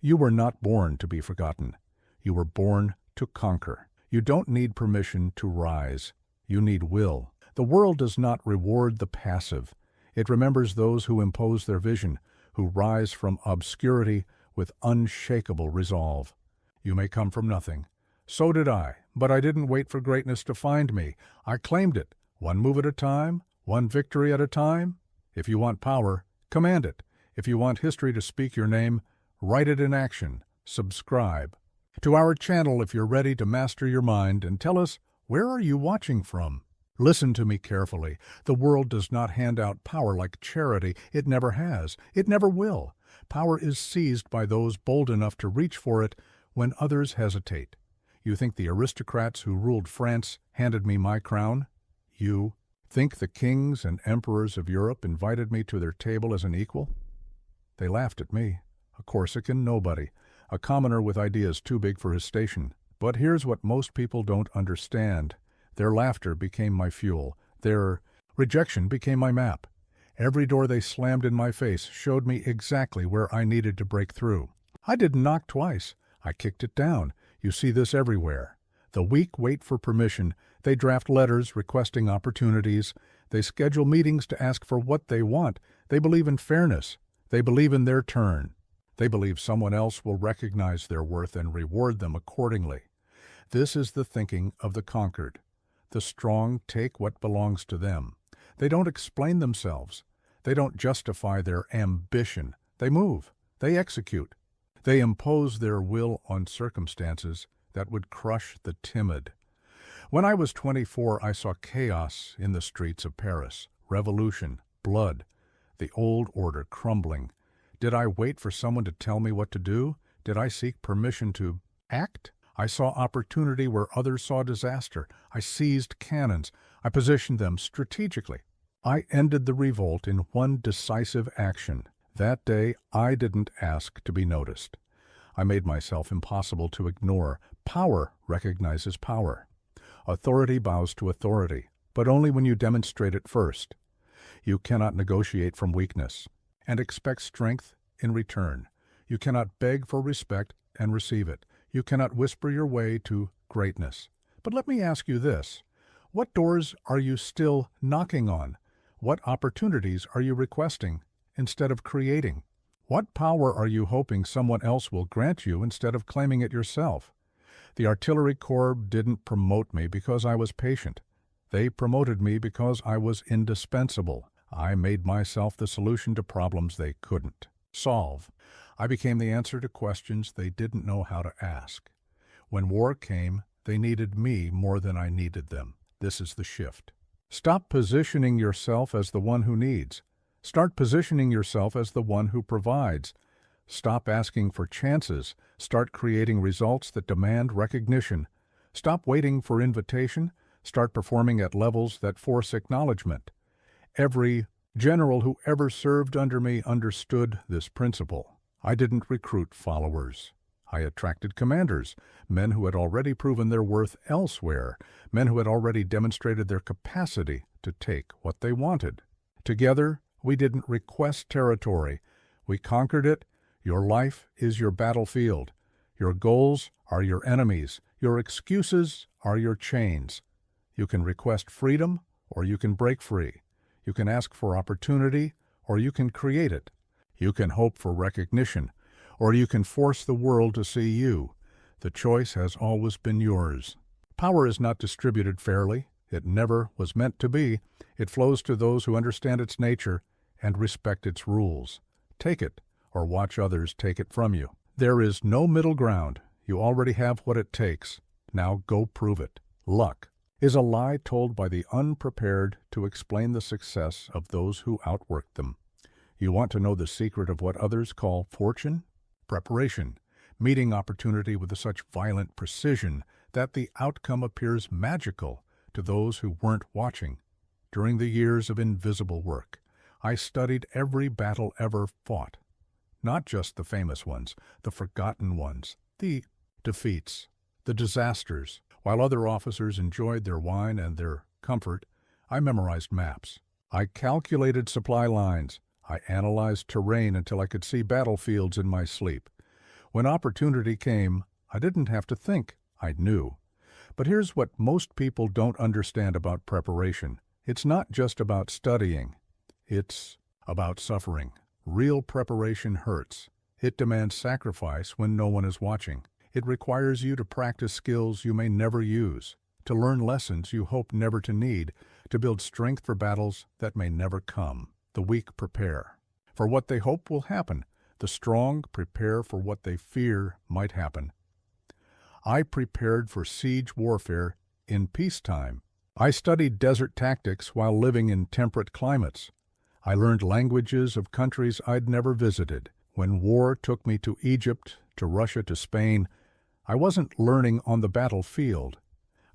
You were not born to be forgotten. You were born to conquer. You don't need permission to rise. You need will. The world does not reward the passive. It remembers those who impose their vision, who rise from obscurity with unshakable resolve. You may come from nothing. So did I, but I didn't wait for greatness to find me. I claimed it, one move at a time, one victory at a time. If you want power, command it. If you want history to speak your name, write it in action. Subscribe to our channel if you're ready to master your mind, and tell us, where are you watching from? Listen to me carefully. The world does not hand out power like charity. It never has. It never will. Power is seized by those bold enough to reach for it when others hesitate. You think the aristocrats who ruled France handed me my crown? You think the kings and emperors of Europe invited me to their table as an equal? They laughed at me, a Corsican nobody, a commoner with ideas too big for his station. But here's what most people don't understand. Their laughter became my fuel. Their rejection became my map. Every door they slammed in my face showed me exactly where I needed to break through. I didn't knock twice. I kicked it down. You see this everywhere. The weak wait for permission. They draft letters requesting opportunities. They schedule meetings to ask for what they want. They believe in fairness. They believe in their turn. They believe someone else will recognize their worth and reward them accordingly. This is the thinking of the conquered. The strong take what belongs to them. They don't explain themselves. They don't justify their ambition. They move. They execute. They impose their will on circumstances that would crush the timid. When I was 24, I saw chaos in the streets of Paris, revolution, blood, the old order crumbling. Did I wait for someone to tell me what to do? Did I seek permission to act? I saw opportunity where others saw disaster. I seized cannons. I positioned them strategically. I ended the revolt in one decisive action. That day, I didn't ask to be noticed. I made myself impossible to ignore. Power recognizes power. Authority bows to authority, but only when you demonstrate it first. You cannot negotiate from weakness and expect strength in return. You cannot beg for respect and receive it. You cannot whisper your way to greatness. But let me ask you this. What doors are you still knocking on? What opportunities are you requesting instead of creating? What power are you hoping someone else will grant you instead of claiming it yourself? The artillery corps didn't promote me because I was patient. They promoted me because I was indispensable. I made myself the solution to problems they couldn't solve. I became the answer to questions they didn't know how to ask. When war came, they needed me more than I needed them. This is the shift. Stop positioning yourself as the one who needs. Start positioning yourself as the one who provides. Stop asking for chances. Start creating results that demand recognition. Stop waiting for invitation. Start performing at levels that force acknowledgement. Every general who ever served under me understood this principle. I didn't recruit followers. I attracted commanders, men who had already proven their worth elsewhere, men who had already demonstrated their capacity to take what they wanted. Together, we didn't request territory. We conquered it. Your life is your battlefield. Your goals are your enemies. Your excuses are your chains. You can request freedom, or you can break free. You can ask for opportunity, or you can create it. You can hope for recognition, or you can force the world to see you. The choice has always been yours. Power is not distributed fairly. It never was meant to be. It flows to those who understand its nature and respect its rules. Take it, or watch others take it from you. There is no middle ground. You already have what it takes. Now go prove it. Luck is a lie told by the unprepared to explain the success of those who outwork them. You want to know the secret of what others call fortune? Preparation, meeting opportunity with such violent precision that the outcome appears magical to those who weren't watching. During the years of invisible work, I studied every battle ever fought. Not just the famous ones, the forgotten ones, the defeats, the disasters. While other officers enjoyed their wine and their comfort, I memorized maps. I calculated supply lines. I analyzed terrain until I could see battlefields in my sleep. When opportunity came, I didn't have to think, I knew. But here's what most people don't understand about preparation. It's not just about studying. It's about suffering. Real preparation hurts. It demands sacrifice when no one is watching. It requires you to practice skills you may never use, to learn lessons you hope never to need, to build strength for battles that may never come. The weak prepare for what they hope will happen. The strong prepare for what they fear might happen. I prepared for siege warfare in peacetime. I studied desert tactics while living in temperate climates. I learned languages of countries I'd never visited. When war took me to Egypt, to Russia, to Spain, I wasn't learning on the battlefield.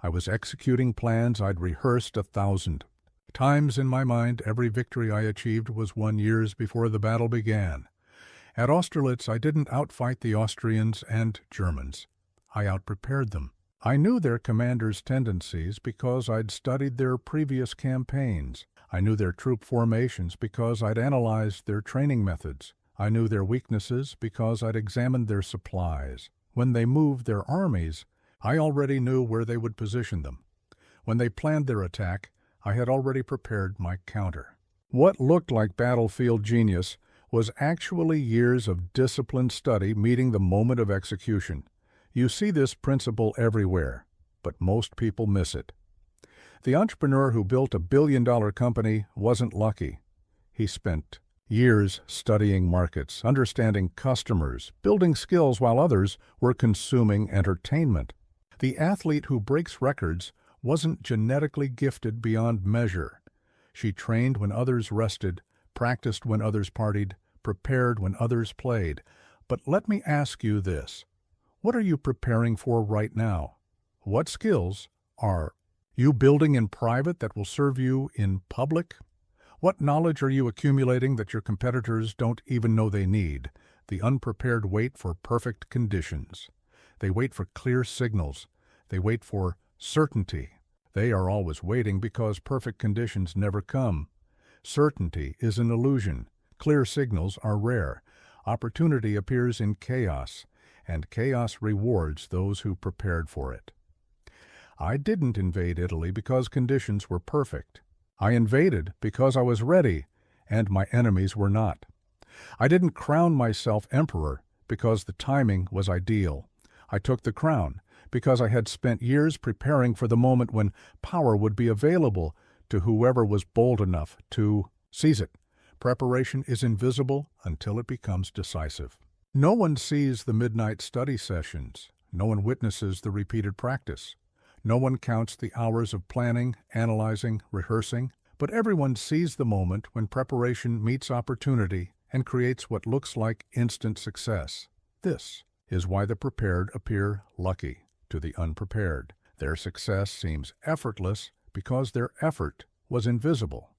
I was executing plans I'd rehearsed 1,000 times in my mind. Every victory I achieved was won years before the battle began. At Austerlitz, I didn't outfight the Austrians and Germans. I outprepared them. I knew their commanders' tendencies because I'd studied their previous campaigns. I knew their troop formations because I'd analyzed their training methods. I knew their weaknesses because I'd examined their supplies. When they moved their armies, I already knew where they would position them. When they planned their attack, I had already prepared my counter. What looked like battlefield genius was actually years of disciplined study meeting the moment of execution. You see this principle everywhere, but most people miss it. The entrepreneur who built a billion-dollar company wasn't lucky. He spent years studying markets, understanding customers, building skills while others were consuming entertainment. The athlete who breaks records wasn't genetically gifted beyond measure. She trained when others rested, practiced when others partied, prepared when others played. But let me ask you this. What are you preparing for right now? What skills are you building in private that will serve you in public? What knowledge are you accumulating that your competitors don't even know they need? The unprepared wait for perfect conditions. They wait for clear signals. They wait for certainty. They are always waiting because perfect conditions never come. Certainty is an illusion. Clear signals are rare. Opportunity appears in chaos, and chaos rewards those who prepared for it. I didn't invade Italy because conditions were perfect. I invaded because I was ready, and my enemies were not. I didn't crown myself emperor because the timing was ideal. I took the crown because I had spent years preparing for the moment when power would be available to whoever was bold enough to seize it. Preparation is invisible until it becomes decisive. No one sees the midnight study sessions. No one witnesses the repeated practice. No one counts the hours of planning, analyzing, rehearsing, but everyone sees the moment when preparation meets opportunity and creates what looks like instant success. This is why the prepared appear lucky to the unprepared. Their success seems effortless because their effort was invisible.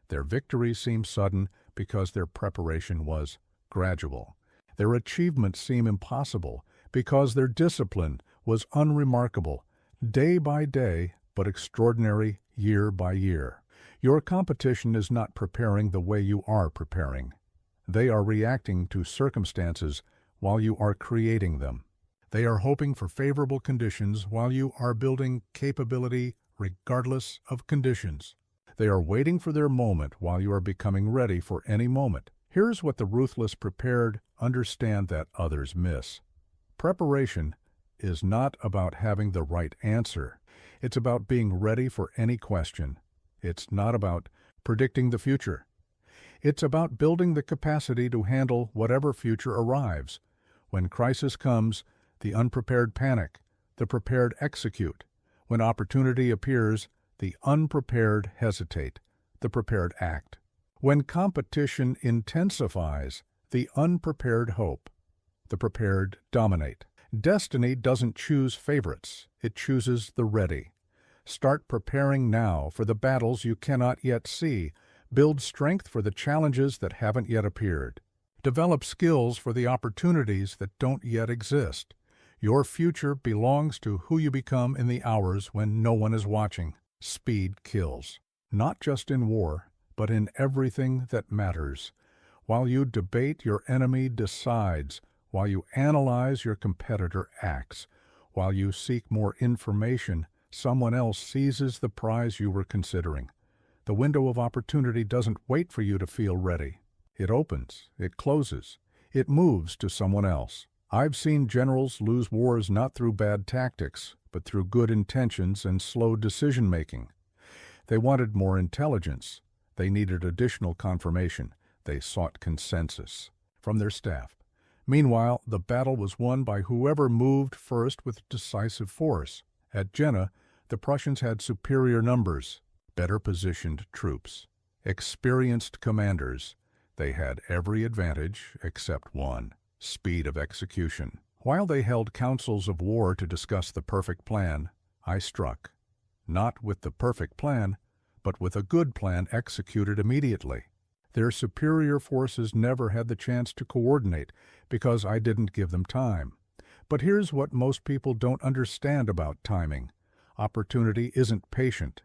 Their victory seems sudden because their preparation was gradual. Their achievements seem impossible because their discipline was unremarkable, day by day, but extraordinary year by year. Your competition is not preparing the way you are preparing. They are reacting to circumstances while you are creating them. They are hoping for favorable conditions while you are building capability regardless of conditions. They are waiting for their moment while you are becoming ready for any moment. Here's what the ruthless prepared understand that others miss. Preparation is not about having the right answer. It's about being ready for any question. It's not about predicting the future. It's about building the capacity to handle whatever future arrives. When crisis comes, the unprepared panic, the prepared execute. When opportunity appears, the unprepared hesitate, the prepared act. When competition intensifies, the unprepared hope, the prepared dominate. Destiny doesn't choose favorites, it chooses the ready. Start preparing now for the battles you cannot yet see. Build strength for the challenges that haven't yet appeared. Develop skills for the opportunities that don't yet exist. Your future belongs to who you become in the hours when no one is watching. Speed kills, not just in war, but in everything that matters. While you debate, your enemy decides. While you analyze, your competitor acts. While you seek more information, someone else seizes the prize you were considering. The window of opportunity doesn't wait for you to feel ready. It opens, it closes, it moves to someone else. I've seen generals lose wars not through bad tactics, but through good intentions and slow decision-making. They wanted more intelligence. They needed additional confirmation. They sought consensus from their staff. Meanwhile, the battle was won by whoever moved first with decisive force. At Jena, the Prussians had superior numbers, better positioned troops, experienced commanders. They had every advantage except one: speed of execution. While they held councils of war to discuss the perfect plan, I struck. Not with the perfect plan, but with a good plan executed immediately. Their superior forces never had the chance to coordinate because I didn't give them time. But here's what most people don't understand about timing. Opportunity isn't patient.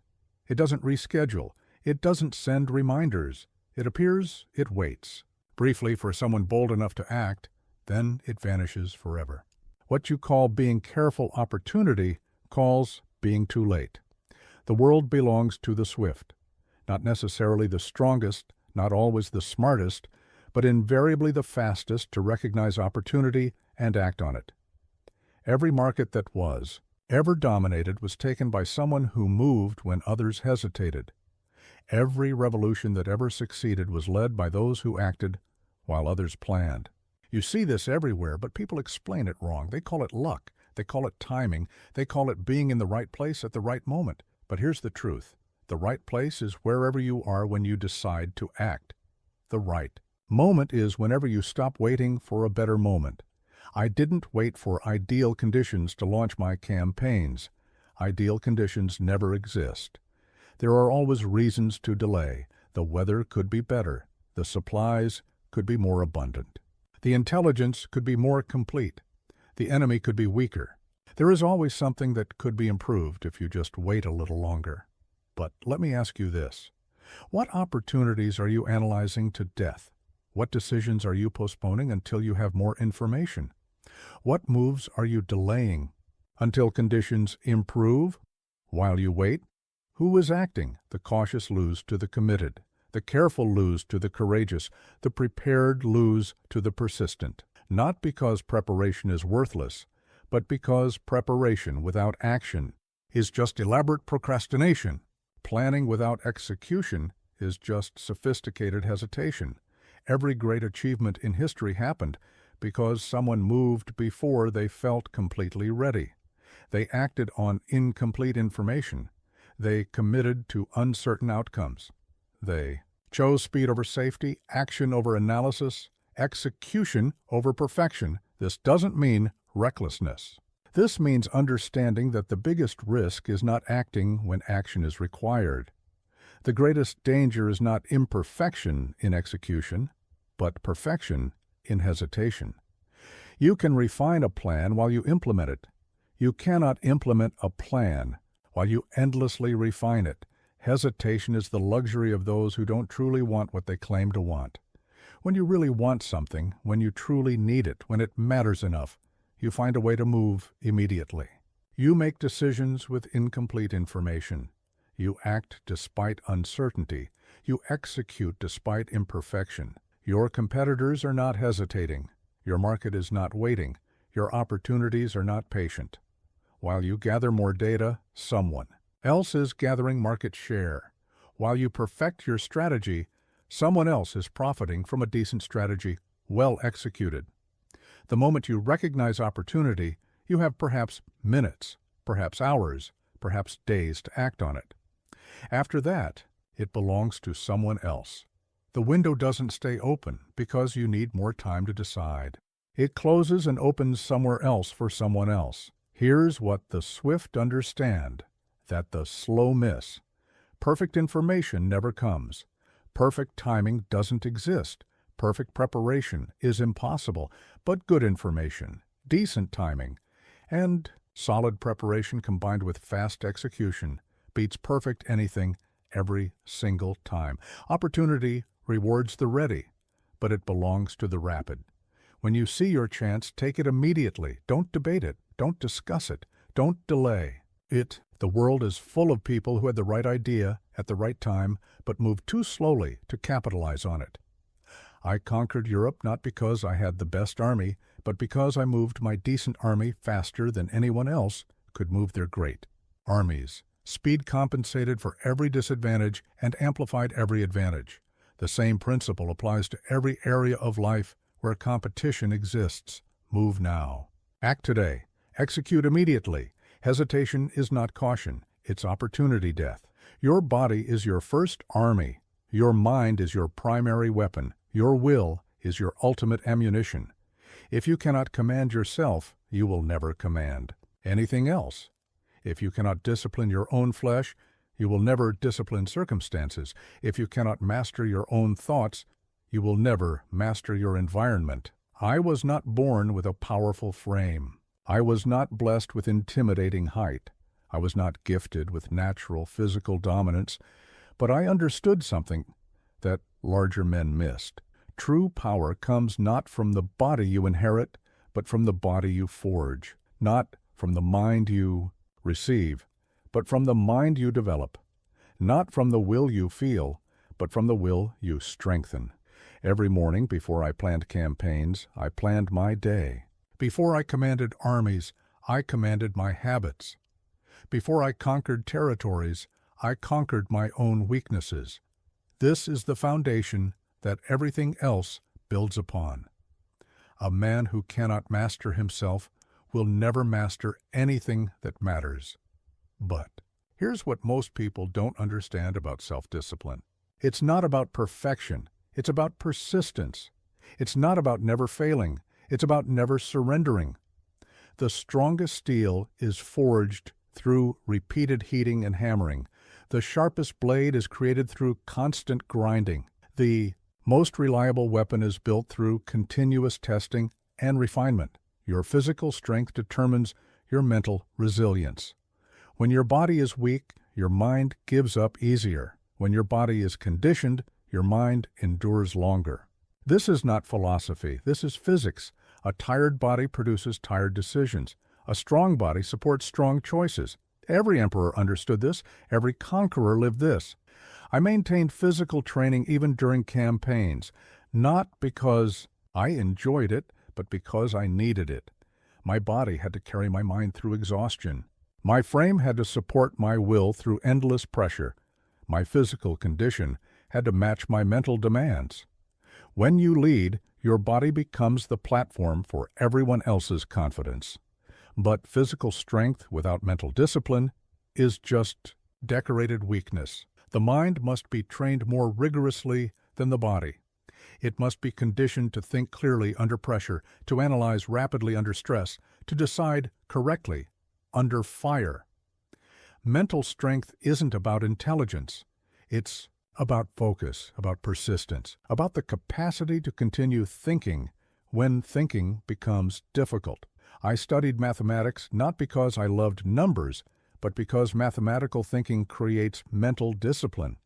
It doesn't reschedule. It doesn't send reminders. It appears, it waits. Briefly for someone bold enough to act, then it vanishes forever. What you call being careful opportunity calls being too late. The world belongs to the swift. Not necessarily the strongest, not always the smartest, but invariably the fastest to recognize opportunity and act on it. Every market that was ever dominated was taken by someone who moved when others hesitated. Every revolution that ever succeeded was led by those who acted while others planned. You see this everywhere, but people explain it wrong. They call it luck. They call it timing. They call it being in the right place at the right moment. But here's the truth. The right place is wherever you are when you decide to act. The right moment is whenever you stop waiting for a better moment. I didn't wait for ideal conditions to launch my campaigns. Ideal conditions never exist. There are always reasons to delay. The weather could be better. The supplies could be more abundant. The intelligence could be more complete. The enemy could be weaker. There is always something that could be improved if you just wait a little longer. But let me ask you this. What opportunities are you analyzing to death? What decisions are you postponing until you have more information? What moves are you delaying until conditions improve? While you wait, who is acting? The cautious lose to the committed. The careful lose to the courageous. The prepared lose to the persistent. Not because preparation is worthless, but because preparation without action is just elaborate procrastination. Planning without execution is just sophisticated hesitation. Every great achievement in history happened because someone moved before they felt completely ready. They acted on incomplete information. They committed to uncertain outcomes. They chose speed over safety, action over analysis, execution over perfection. This doesn't mean recklessness. This means understanding that the biggest risk is not acting when action is required. The greatest danger is not imperfection in execution, but perfection in hesitation. You can refine a plan while you implement it. You cannot implement a plan while you endlessly refine it. Hesitation is the luxury of those who don't truly want what they claim to want. When you really want something, when you truly need it, when it matters enough, you find a way to move immediately. You make decisions with incomplete information. You act despite uncertainty. You execute despite imperfection. Your competitors are not hesitating. Your market is not waiting. Your opportunities are not patient. While you gather more data, someone else is gathering market share. While you perfect your strategy, someone else is profiting from a decent strategy, well executed. The moment you recognize opportunity, you have perhaps minutes, perhaps hours, perhaps days to act on it. After that, it belongs to someone else. The window doesn't stay open because you need more time to decide. It closes and opens somewhere else for someone else. Here's what the swift understand, that the slow miss. Perfect information never comes. Perfect timing doesn't exist. Perfect preparation is impossible, but good information, decent timing, and solid preparation combined with fast execution beats perfect anything every single time. Opportunity rewards the ready, but it belongs to the rapid. When you see your chance, take it immediately. Don't debate it. Don't discuss it. Don't delay it. The world is full of people who had the right idea at the right time, but moved too slowly to capitalize on it. I conquered Europe not because I had the best army, but because I moved my decent army faster than anyone else could move their great armies. Speed compensated for every disadvantage and amplified every advantage. The same principle applies to every area of life where competition exists. Move now. Act today. Execute immediately. Hesitation is not caution. It's opportunity death. Your body is your first army. Your mind is your primary weapon. Your will is your ultimate ammunition. If you cannot command yourself, you will never command anything else. If you cannot discipline your own flesh, you will never discipline circumstances. If you cannot master your own thoughts, you will never master your environment. I was not born with a powerful frame. I was not blessed with intimidating height. I was not gifted with natural physical dominance, but I understood something that larger men missed. True power comes not from the body you inherit, but from the body you forge. Not from the mind you receive, but from the mind you develop. Not from the will you feel, but from the will you strengthen. Every morning before I planned campaigns, I planned my day. Before I commanded armies, I commanded my habits. Before I conquered territories, I conquered my own weaknesses. This is the foundation that everything else builds upon. A man who cannot master himself will never master anything that matters. But here's what most people don't understand about self-discipline. It's not about perfection. It's about persistence. It's not about never failing. It's about never surrendering. The strongest steel is forged through repeated heating and hammering. The sharpest blade is created through constant grinding. The most reliable weapon is built through continuous testing and refinement. Your physical strength determines your mental resilience. When your body is weak, your mind gives up easier. When your body is conditioned, your mind endures longer. This is not philosophy. This is physics. A tired body produces tired decisions. A strong body supports strong choices. Every emperor understood this. Every conqueror lived this. I maintained physical training even during campaigns, not because I enjoyed it, but because I needed it. My body had to carry my mind through exhaustion. My frame had to support my will through endless pressure. My physical condition had to match my mental demands. When you lead, your body becomes the platform for everyone else's confidence. But physical strength without mental discipline is just decorated weakness. The mind must be trained more rigorously than the body. It must be conditioned to think clearly under pressure, to analyze rapidly under stress, to decide correctly under fire. Mental strength isn't about intelligence. It's about focus, about persistence, about the capacity to continue thinking when thinking becomes difficult. I studied mathematics not because I loved numbers, but because mathematical thinking creates mental discipline.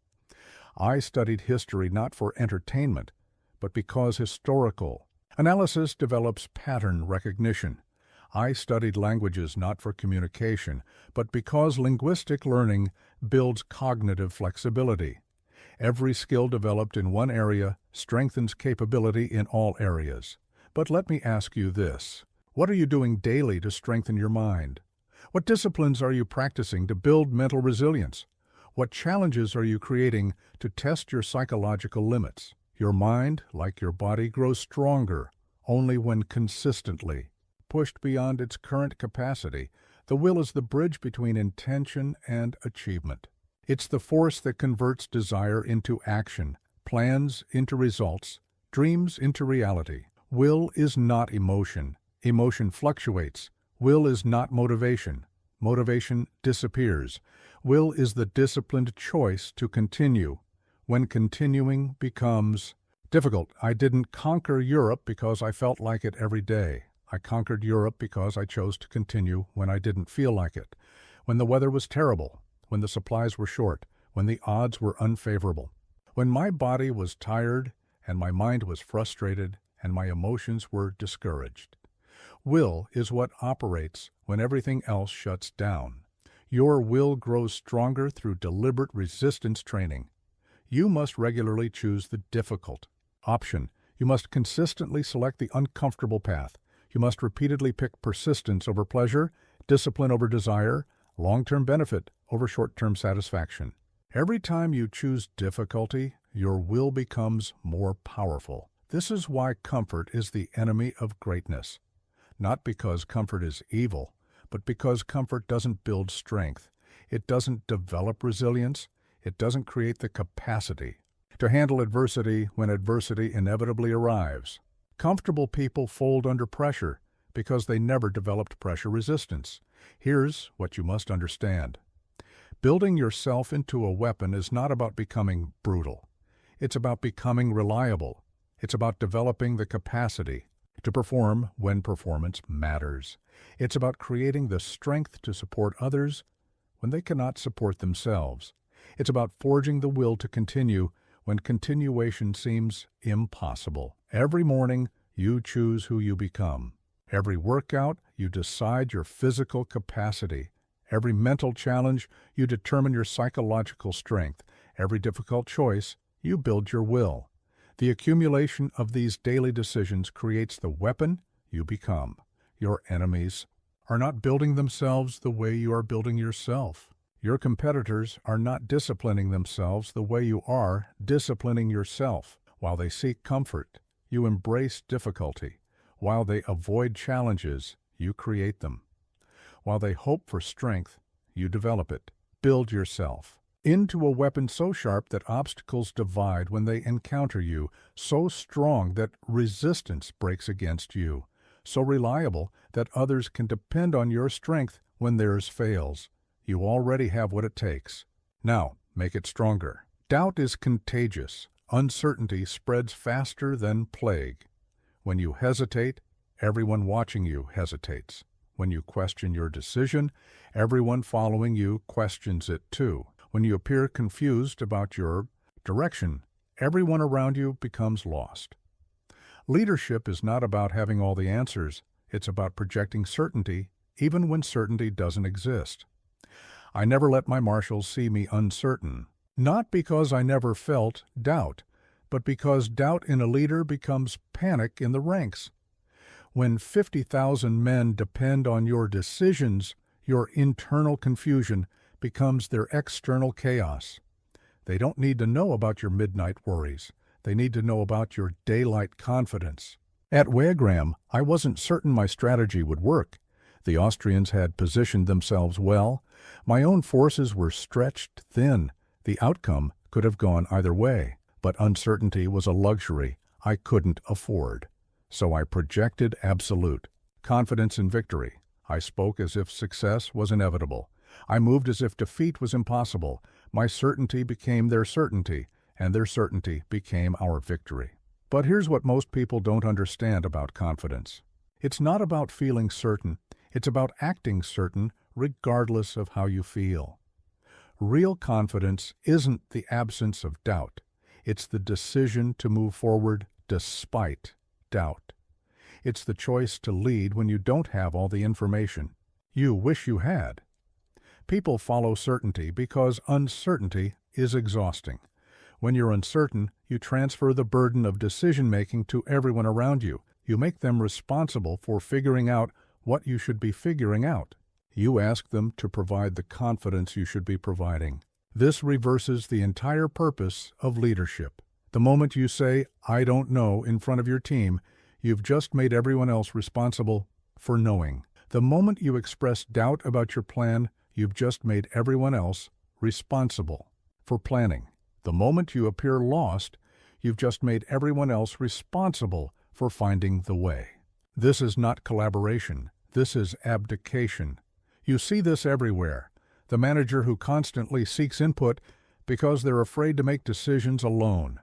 I studied history not for entertainment, but because historical analysis develops pattern recognition. I studied languages not for communication, but because linguistic learning builds cognitive flexibility. Every skill developed in one area strengthens capability in all areas. But let me ask you this. What are you doing daily to strengthen your mind? What disciplines are you practicing to build mental resilience? What challenges are you creating to test your psychological limits? Your mind, like your body, grows stronger only when consistently pushed beyond its current capacity. The will is the bridge between intention and achievement. It's the force that converts desire into action, plans into results, dreams into reality. Will is not emotion. Emotion fluctuates. Will is not motivation. Motivation disappears. Will is the disciplined choice to continue when continuing becomes difficult. I didn't conquer Europe because I felt like it every day. I conquered Europe because I chose to continue when I didn't feel like it, when the weather was terrible, when the supplies were short, when the odds were unfavorable, when my body was tired and my mind was frustrated and my emotions were discouraged. Will is what operates when everything else shuts down. Your will grows stronger through deliberate resistance training. You must regularly choose the difficult option. You must consistently select the uncomfortable path. You must repeatedly pick persistence over pleasure, discipline over desire, long-term benefit over short-term satisfaction. Every time you choose difficulty, your will becomes more powerful. This is why comfort is the enemy of greatness. Not because comfort is evil, but because comfort doesn't build strength. It doesn't develop resilience. It doesn't create the capacity to handle adversity when adversity inevitably arrives. Comfortable people fold under pressure because they never developed pressure resistance. Here's what you must understand. Building yourself into a weapon is not about becoming brutal. It's about becoming reliable. It's about developing the capacity to perform when performance matters. It's about creating the strength to support others when they cannot support themselves. It's about forging the will to continue when continuation seems impossible. Every morning, you choose who you become. Every workout, you decide your physical capacity. Every mental challenge, you determine your psychological strength. Every difficult choice, you build your will. The accumulation of these daily decisions creates the weapon you become. Your enemies are not building themselves the way you are building yourself. Your competitors are not disciplining themselves the way you are disciplining yourself. While they seek comfort, you embrace difficulty. While they avoid challenges, you create them. While they hope for strength, you develop it. Build yourself into a weapon so sharp that obstacles divide when they encounter you, so strong that resistance breaks against you, so reliable that others can depend on your strength when theirs fails. You already have what it takes. Now, make it stronger. Doubt is contagious. Uncertainty spreads faster than plague. When you hesitate, everyone watching you hesitates. When you question your decision, everyone following you questions it too. When you appear confused about your direction, everyone around you becomes lost. Leadership is not about having all the answers. It's about projecting certainty, even when certainty doesn't exist. I never let my marshals see me uncertain, not because I never felt doubt, but because doubt in a leader becomes panic in the ranks. When 50,000 men depend on your decisions, your internal confusion becomes their external chaos. They don't need to know about your midnight worries. They need to know about your daylight confidence. At Wagram, I wasn't certain my strategy would work. The Austrians had positioned themselves well. My own forces were stretched thin. The outcome could have gone either way, but uncertainty was a luxury I couldn't afford. So I projected absolute confidence in victory. I spoke as if success was inevitable. I moved as if defeat was impossible. My certainty became their certainty, and their certainty became our victory. But here's what most people don't understand about confidence. It's not about feeling certain. It's about acting certain regardless of how you feel. Real confidence isn't the absence of doubt. It's the decision to move forward despite doubt. It's the choice to lead when you don't have all the information you wish you had. People follow certainty because uncertainty is exhausting. When you're uncertain, you transfer the burden of decision-making to everyone around you. You make them responsible for figuring out what you should be figuring out. You ask them to provide the confidence you should be providing. This reverses the entire purpose of leadership. The moment you say, "I don't know," in front of your team, you've just made everyone else responsible for knowing. The moment you express doubt about your plan, you've just made everyone else responsible for planning. The moment you appear lost, you've just made everyone else responsible for finding the way. This is not collaboration. This is abdication. You see this everywhere. The manager who constantly seeks input because they're afraid to make decisions alone.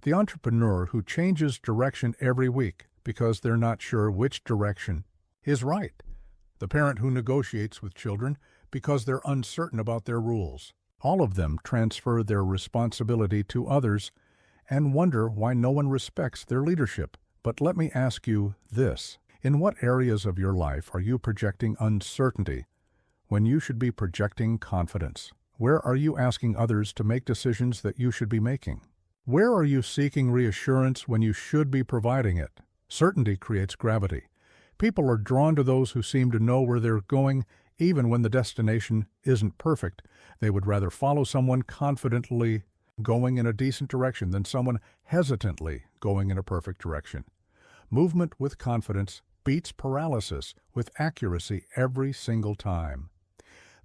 The entrepreneur who changes direction every week because they're not sure which direction is right. The parent who negotiates with children because they're uncertain about their rules. All of them transfer their responsibility to others and wonder why no one respects their leadership. But let me ask you this. In what areas of your life are you projecting uncertainty when you should be projecting confidence? Where are you asking others to make decisions that you should be making? Where are you seeking reassurance when you should be providing it? Certainty creates gravity. People are drawn to those who seem to know where they're going, even when the destination isn't perfect. They would rather follow someone confidently going in a decent direction than someone hesitantly going in a perfect direction. Movement with confidence beats paralysis with accuracy every single time.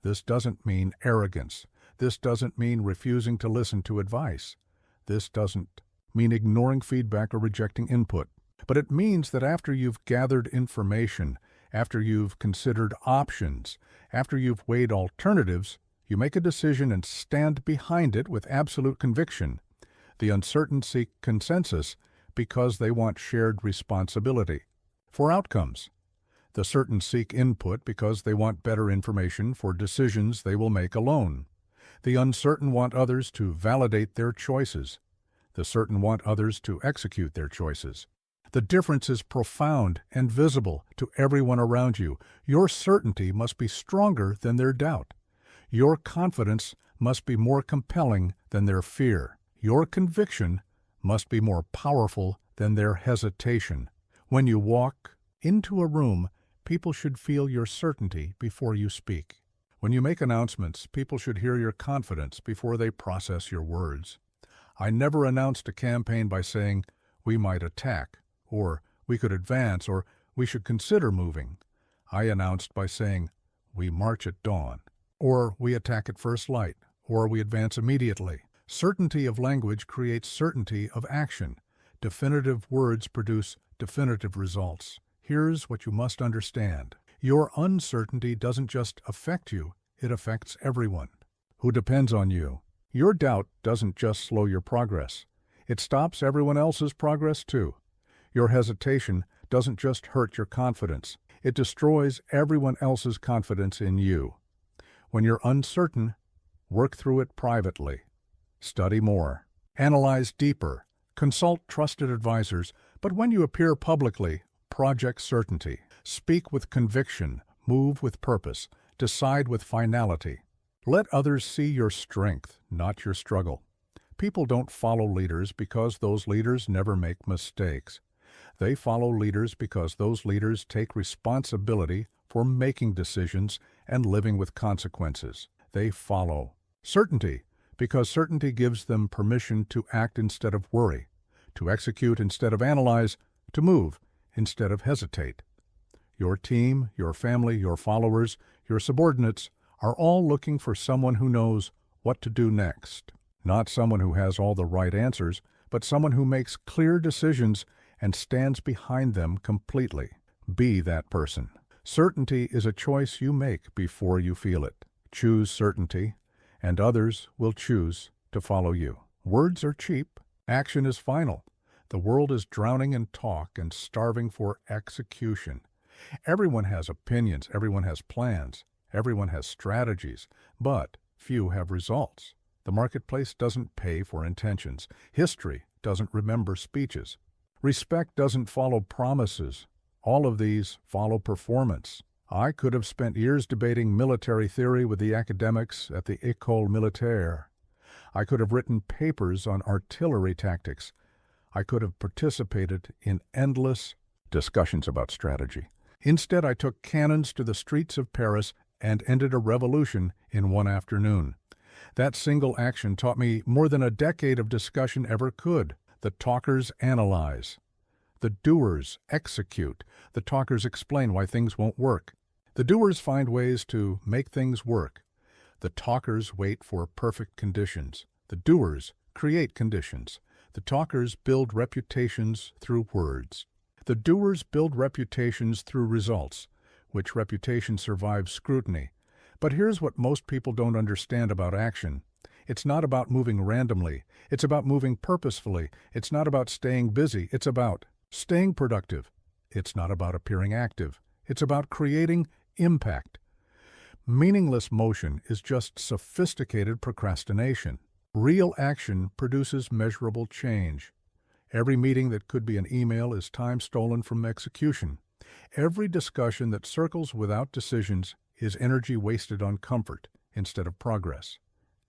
This doesn't mean arrogance. This doesn't mean refusing to listen to advice. This doesn't mean ignoring feedback or rejecting input. But it means that after you've gathered information, after you've considered options, after you've weighed alternatives, you make a decision and stand behind it with absolute conviction. The uncertain seek consensus because they want shared responsibility for outcomes. The certain seek input because they want better information for decisions they will make alone. The uncertain want others to validate their choices. The certain want others to execute their choices. The difference is profound and visible to everyone around you. Your certainty must be stronger than their doubt. Your confidence must be more compelling than their fear. Your conviction must be more powerful than their hesitation. When you walk into a room, people should feel your certainty before you speak. When you make announcements, people should hear your confidence before they process your words. I never announced a campaign by saying, "We might attack," or "we could advance," or "we should consider moving." I announced by saying, "We march at dawn," or "we attack at first light," or "we advance immediately." Certainty of language creates certainty of action. Definitive words produce definitive results. Here's what you must understand. Your uncertainty doesn't just affect you, it affects everyone who depends on you. Your doubt doesn't just slow your progress. It stops everyone else's progress too. Your hesitation doesn't just hurt your confidence. It destroys everyone else's confidence in you. When you're uncertain, work through it privately. Study more. Analyze deeper. Consult trusted advisors. But when you appear publicly, project certainty. Speak with conviction. Move with purpose. Decide with finality. Let others see your strength, not your struggle. People don't follow leaders because those leaders never make mistakes. They follow leaders because those leaders take responsibility for making decisions and living with consequences. They follow certainty because certainty gives them permission to act instead of worry, to execute instead of analyze, to move instead of hesitate. Your team, your family, your followers, your subordinates are all looking for someone who knows what to do next. Not someone who has all the right answers, but someone who makes clear decisions and stands behind them completely. Be that person. Certainty is a choice you make before you feel it. Choose certainty, and others will choose to follow you. Words are cheap. Action is final. The world is drowning in talk and starving for execution. Everyone has opinions. Everyone has plans. Everyone has strategies, but few have results. The marketplace doesn't pay for intentions. History doesn't remember speeches. Respect doesn't follow promises. All of these follow performance. I could have spent years debating military theory with the academics at the École Militaire. I could have written papers on artillery tactics. I could have participated in endless discussions about strategy. Instead, I took cannons to the streets of Paris and ended a revolution in one afternoon. That single action taught me more than a decade of discussion ever could. The talkers analyze. The doers execute. The talkers explain why things won't work. The doers find ways to make things work. The talkers wait for perfect conditions. The doers create conditions. The talkers build reputations through words. The doers build reputations through results, which reputation survives scrutiny. But here's what most people don't understand about action. It's not about moving randomly. It's about moving purposefully. It's not about staying busy. It's about staying productive. It's not about appearing active. It's about creating impact. Meaningless motion is just sophisticated procrastination. Real action produces measurable change. Every meeting that could be an email is time stolen from execution. Every discussion that circles without decisions is energy wasted on comfort instead of progress.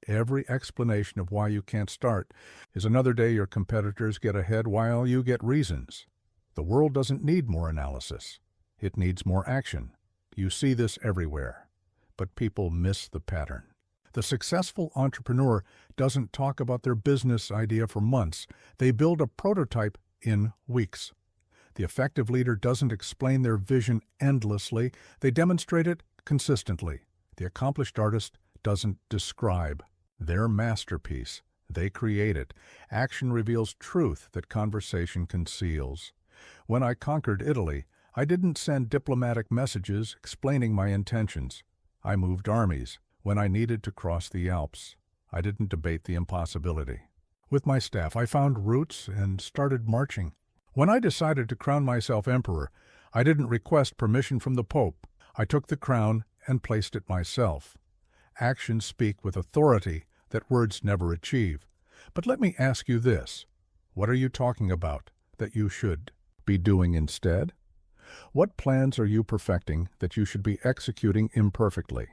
Every explanation of why you can't start is another day your competitors get ahead while you get reasons. The world doesn't need more analysis. It needs more action. You see this everywhere, but people miss the pattern. The successful entrepreneur doesn't talk about their business idea for months. They build a prototype in weeks. The effective leader doesn't explain their vision endlessly. They demonstrate it consistently. The accomplished artist doesn't describe their masterpiece. They create it. Action reveals truth that conversation conceals. When I conquered Italy, I didn't send diplomatic messages explaining my intentions. I moved armies. When I needed to cross the Alps, I didn't debate the impossibility. With my staff, I found routes and started marching. When I decided to crown myself emperor, I didn't request permission from the Pope. I took the crown and placed it myself. Actions speak with authority that words never achieve. But let me ask you this. What are you talking about that you should be doing instead? What plans are you perfecting that you should be executing imperfectly?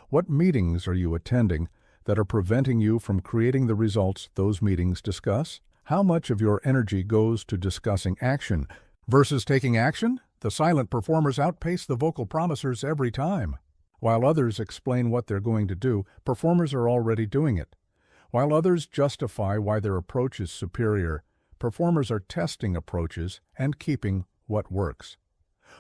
What meetings are you attending that are preventing you from creating the results those meetings discuss? How much of your energy goes to discussing action versus taking action? The silent performers outpace the vocal promisers every time. While others explain what they're going to do, performers are already doing it. While others justify why their approach is superior, performers are testing approaches and keeping what works.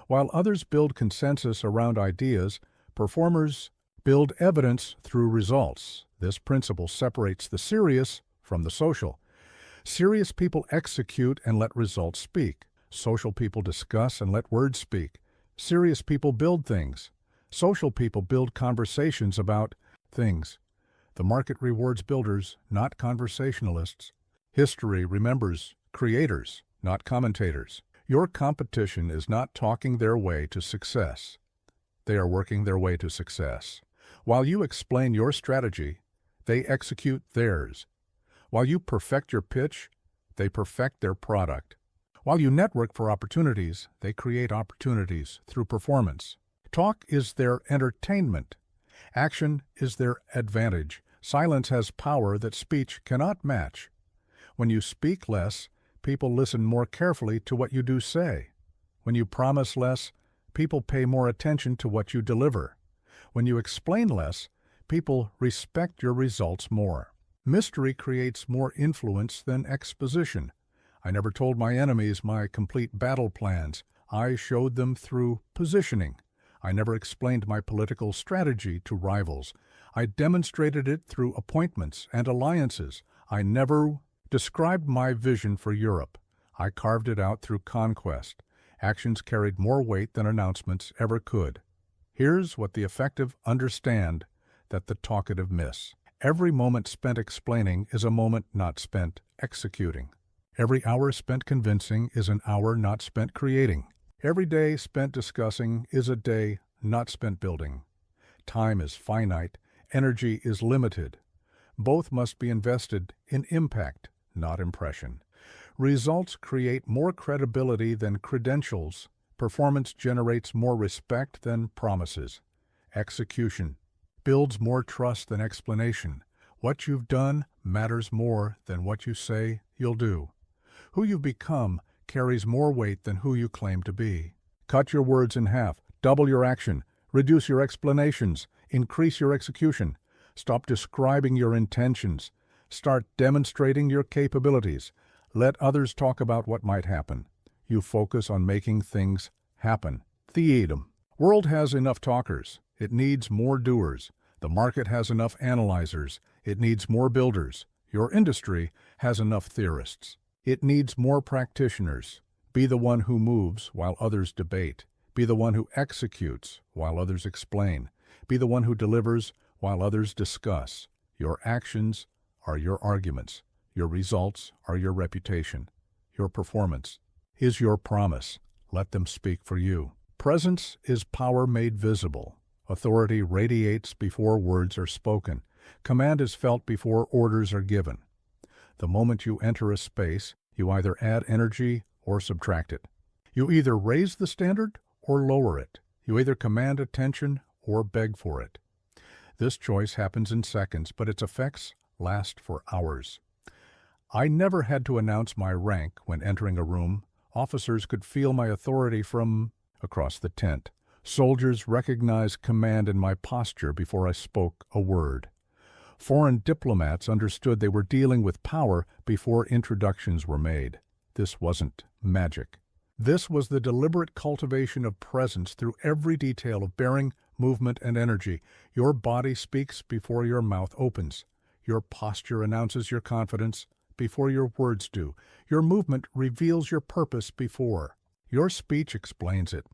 While others build consensus around ideas, performers build evidence through results. This principle separates the serious from the social. Serious people execute and let results speak. Social people discuss and let words speak. Serious people build things. Social people build conversations about things. The market rewards builders, not conversationalists. History remembers creators, not commentators. Your competition is not talking their way to success. They are working their way to success. While you explain your strategy, they execute theirs. While you perfect your pitch, they perfect their product. While you network for opportunities, they create opportunities through performance. Talk is their entertainment. Action is their advantage. Silence has power that speech cannot match. When you speak less, people listen more carefully to what you do say. When you promise less, people pay more attention to what you deliver. When you explain less, people respect your results more. Mystery creates more influence than exposition. I never told my enemies my complete battle plans. I showed them through positioning. I never explained my political strategy to rivals. I demonstrated it through appointments and alliances. I never described my vision for Europe. I carved it out through conquest. Actions carried more weight than announcements ever could. Here's what the effective understand that the talkative miss. Every moment spent explaining is a moment not spent executing. Every hour spent convincing is an hour not spent creating. Every day spent discussing is a day not spent building. Time is finite, energy is limited. Both must be invested in impact, not impression. Results create more credibility than credentials. Performance generates more respect than promises. Execution builds more trust than explanation. What you've done matters more than what you say you'll do. Who you've become carries more weight than who you claim to be. Cut your words in half, double your action, reduce your explanations, increase your execution. Stop describing your intentions. Start demonstrating your capabilities. Let others talk about what might happen. You focus on making things happen. Theedem. World has enough talkers. It needs more doers. The market has enough analyzers. It needs more builders. Your industry has enough theorists. It needs more practitioners. Be the one who moves while others debate. Be the one who executes while others explain. Be the one who delivers while others discuss. Your actions are your arguments. Your results are your reputation. Your performance is your promise. Let them speak for you. Presence is power made visible. Authority radiates before words are spoken. Command is felt before orders are given. The moment you enter a space, You either add energy or subtract it. You either raise the standard or lower it. You either command attention or beg for it. This choice happens in seconds, but its effects last for hours. I never had to announce my rank when entering a room. Officers could feel my authority from across the tent. Soldiers recognized command in my posture before I spoke a word. Foreign diplomats understood they were dealing with power before introductions were made. This wasn't magic. This was the deliberate cultivation of presence through every detail of bearing, movement, and energy. Your body speaks before your mouth opens. Your posture announces your confidence before your words do. Your movement reveals your purpose before. Your speech explains it.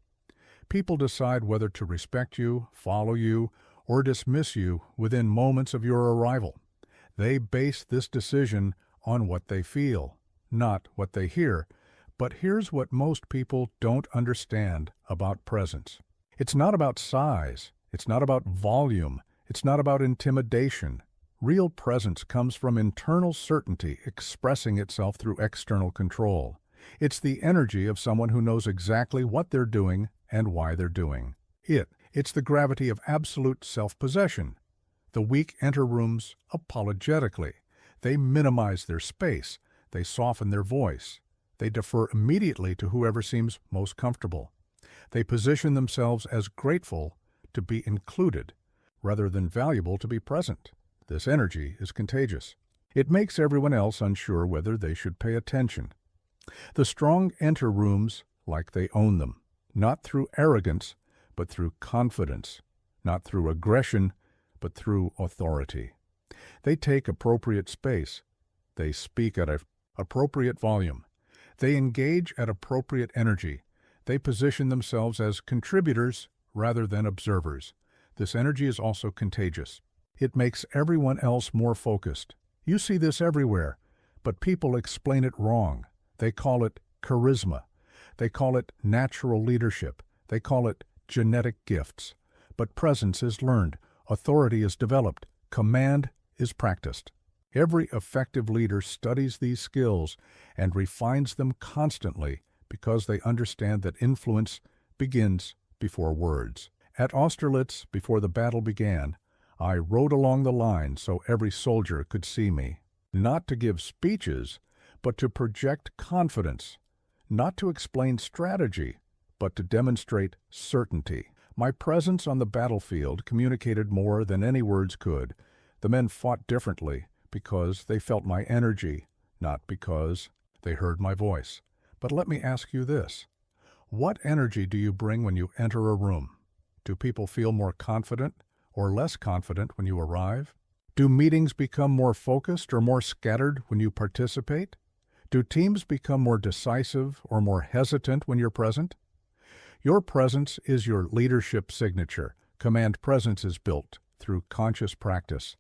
People decide whether to respect you, follow you, or dismiss you within moments of your arrival. They base this decision on what they feel, not what they hear. But here's what most people don't understand about presence. It's not about size. It's not about volume. It's not about intimidation. Real presence comes from internal certainty expressing itself through external control. It's the energy of someone who knows exactly what they're doing and why they're doing it. It's the gravity of absolute self-possession. The weak enter rooms apologetically. They minimize their space. They soften their voice. They defer immediately to whoever seems most comfortable. They position themselves as grateful to be included rather than valuable to be present. This energy is contagious. It makes everyone else unsure whether they should pay attention. The strong enter rooms like they own them, not through arrogance, but through confidence, not through aggression, but through authority. They take appropriate space. They speak at an appropriate volume. They engage at appropriate energy. They position themselves as contributors rather than observers. This energy is also contagious. It makes everyone else more focused. You see this everywhere, but people explain it wrong. They call it charisma. They call it natural leadership. They call it genetic gifts. But presence is learned. Authority is developed. Command is practiced. Every effective leader studies these skills and refines them constantly because they understand that influence begins before words. At Austerlitz, before the battle began, I rode along the line so every soldier could see me, not to give speeches, but to project confidence, not to explain strategy, but to demonstrate certainty. My presence on the battlefield communicated more than any words could. The men fought differently because they felt my energy, not because they heard my voice. But let me ask you this. What energy do you bring when you enter a room? Do people feel more confident or less confident when you arrive? Do meetings become more focused or more scattered when you participate? Do teams become more decisive or more hesitant when you're present? Your presence is your leadership signature. Command presence is built through conscious practice.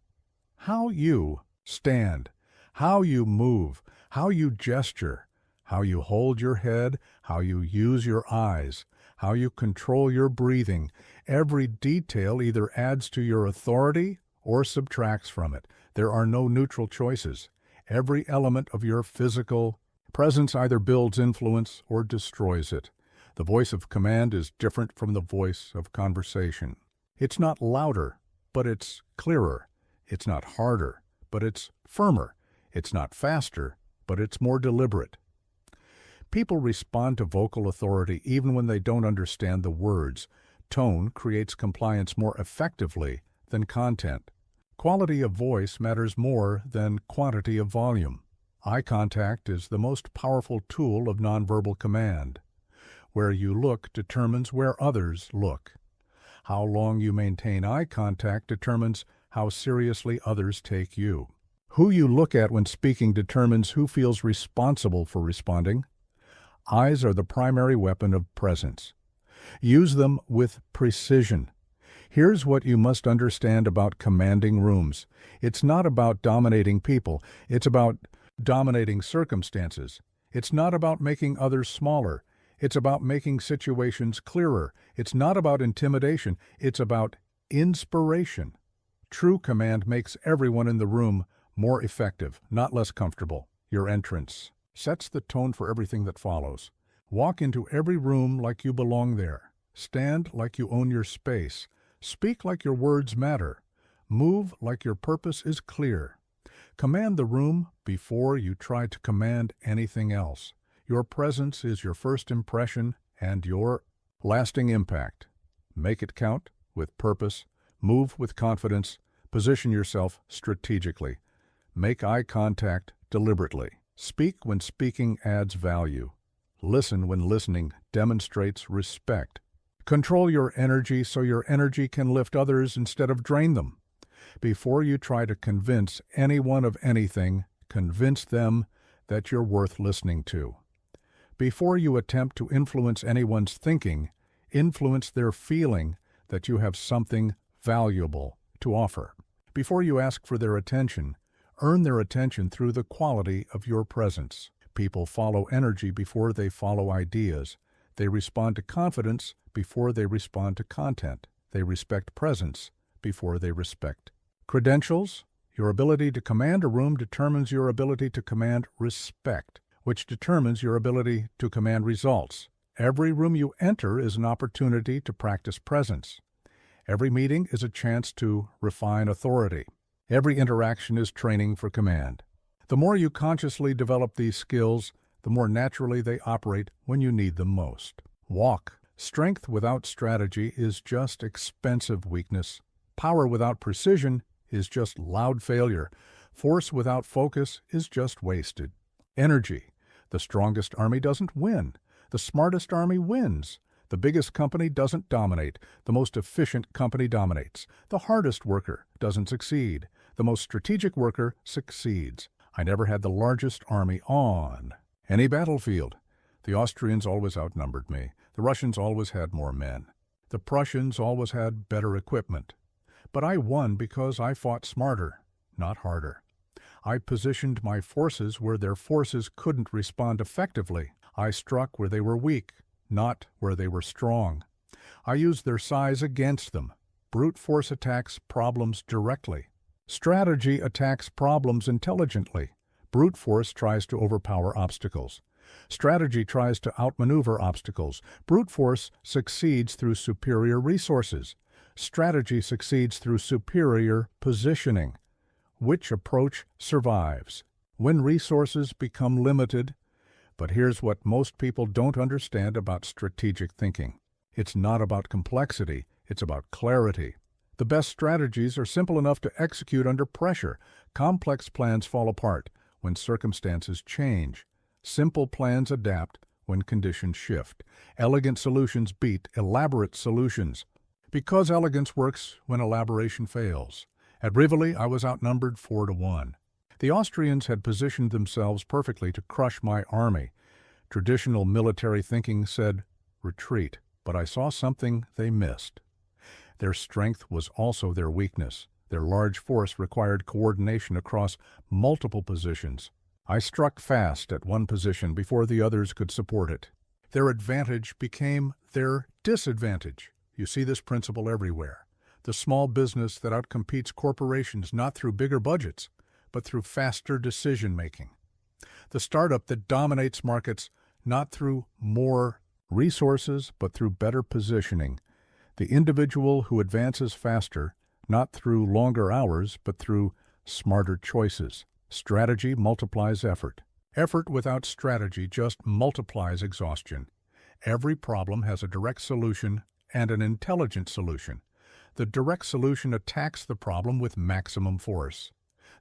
How you stand, how you move, how you gesture, how you hold your head, how you use your eyes, how you control your breathing. Every detail either adds to your authority or subtracts from it. There are no neutral choices. Every element of your physical presence either builds influence or destroys it. The voice of command is different from the voice of conversation. It's not louder, but it's clearer. It's not harder, but it's firmer. It's not faster, but it's more deliberate. People respond to vocal authority even when they don't understand the words. Tone creates compliance more effectively than content. Quality of voice matters more than quantity of volume. Eye contact is the most powerful tool of nonverbal command. Where you look determines where others look. How long you maintain eye contact determines how seriously others take you. Who you look at when speaking determines who feels responsible for responding. Eyes are the primary weapon of presence. Use them with precision. Here's what you must understand about commanding rooms. It's not about dominating people. It's about dominating circumstances. It's not about making others smaller. It's about making situations clearer. It's not about intimidation. It's about inspiration. True command makes everyone in the room more effective, not less comfortable. Your entrance sets the tone for everything that follows. Walk into every room like you belong there. Stand like you own your space. Speak like your words matter. Move like your purpose is clear. Command the room before you try to command anything else. Your presence is your first impression and your lasting impact. Make it count with purpose. Move with confidence. Position yourself strategically. Make eye contact deliberately. Speak when speaking adds value. Listen when listening demonstrates respect. Control your energy so your energy can lift others instead of drain them. Before you try to convince anyone of anything, convince them that you're worth listening to. Before you attempt to influence anyone's thinking, influence their feeling that you have something valuable to offer. Before you ask for their attention, earn their attention through the quality of your presence. People follow energy before they follow ideas. They respond to confidence before they respond to content. They respect presence before they respect credentials. Your ability to command a room determines your ability to command respect, which determines your ability to command results. Every room you enter is an opportunity to practice presence. Every meeting is a chance to refine authority. Every interaction is training for command. The more you consciously develop these skills, the more naturally they operate when you need them most. Walk. Strength without strategy is just expensive weakness. Power without precision is just loud failure. Force without focus is just wasted. Energy. The strongest army doesn't win. The smartest army wins. The biggest company doesn't dominate. The most efficient company dominates. The hardest worker doesn't succeed. The most strategic worker succeeds. I never had the largest army on any battlefield. The Austrians always outnumbered me. The Russians always had more men. The Prussians always had better equipment. But I won because I fought smarter, not harder. I positioned my forces where their forces couldn't respond effectively. I struck where they were weak, not where they were strong. I used their size against them. Brute force attacks problems directly. Strategy attacks problems intelligently. Brute force tries to overpower obstacles. Strategy tries to outmaneuver obstacles. Brute force succeeds through superior resources. Strategy succeeds through superior positioning. Which approach survives? When resources become limited. But here's what most people don't understand about strategic thinking. It's not about complexity, it's about clarity. The best strategies are simple enough to execute under pressure. Complex plans fall apart when circumstances change. Simple plans adapt when conditions shift. Elegant solutions beat elaborate solutions. Because elegance works when elaboration fails. At Rivoli, I was outnumbered 4-1. The Austrians had positioned themselves perfectly to crush my army. Traditional military thinking said, retreat, but I saw something they missed. Their strength was also their weakness. Their large force required coordination across multiple positions. I struck fast at one position before the others could support it. Their advantage became their disadvantage. You see this principle everywhere. The small business that outcompetes corporations not through bigger budgets, but through faster decision-making. The startup that dominates markets not through more resources, but through better positioning. The individual who advances faster, not through longer hours, but through smarter choices. Strategy multiplies effort. Effort without strategy just multiplies exhaustion. Every problem has a direct solution and an intelligent solution. The direct solution attacks the problem with maximum force.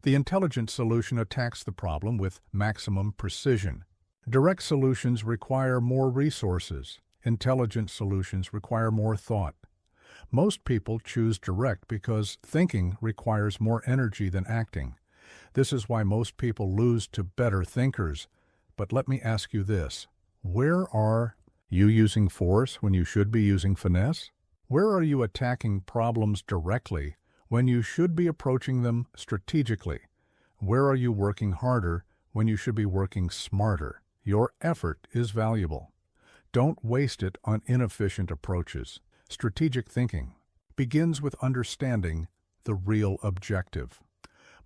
The intelligent solution attacks the problem with maximum precision. Direct solutions require more resources. Intelligent solutions require more thought. Most people choose direct because thinking requires more energy than acting. This is why most people lose to better thinkers. But let me ask you this. Where are you using force when you should be using finesse? Where are you attacking problems directly when you should be approaching them strategically? Where are you working harder when you should be working smarter? Your effort is valuable. Don't waste it on inefficient approaches. Strategic thinking begins with understanding the real objective.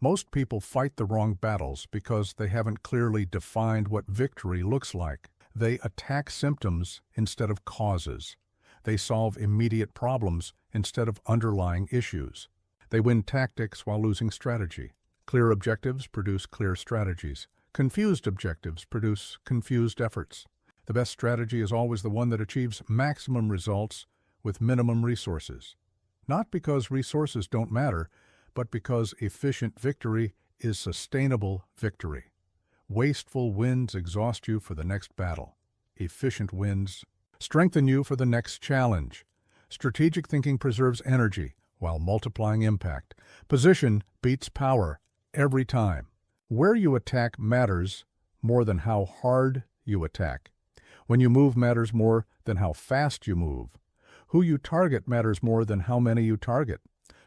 Most people fight the wrong battles because they haven't clearly defined what victory looks like. They attack symptoms instead of causes. They solve immediate problems instead of underlying issues. They win tactics while losing strategy. Clear objectives produce clear strategies. Confused objectives produce confused efforts. The best strategy is always the one that achieves maximum results with minimum resources. Not because resources don't matter, but because efficient victory is sustainable victory. Wasteful wins exhaust you for the next battle. Efficient wins strengthen you for the next challenge. Strategic thinking preserves energy while multiplying impact. Position beats power every time. Where you attack matters more than how hard you attack. When you move matters more than how fast you move. Who you target matters more than how many you target.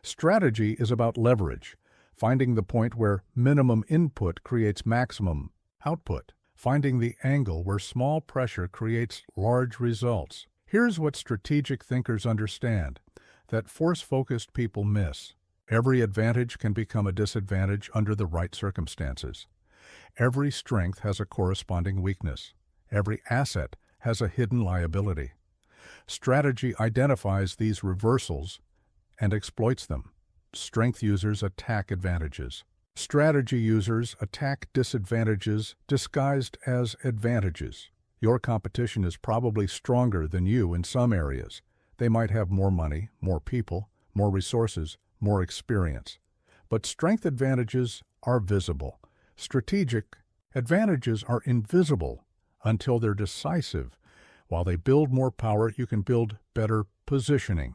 Strategy is about leverage, finding the point where minimum input creates maximum output, finding the angle where small pressure creates large results. Here's what strategic thinkers understand that force-focused people miss. Every advantage can become a disadvantage under the right circumstances. Every strength has a corresponding weakness. Every asset has a hidden liability. Strategy identifies these reversals and exploits them. Strength users attack advantages. Strategy users attack disadvantages disguised as advantages. Your competition is probably stronger than you in some areas. They might have more money, more people, more resources, more experience. But strength advantages are visible. Strategic advantages are invisible until they're decisive. While they build more power, you can build better positioning.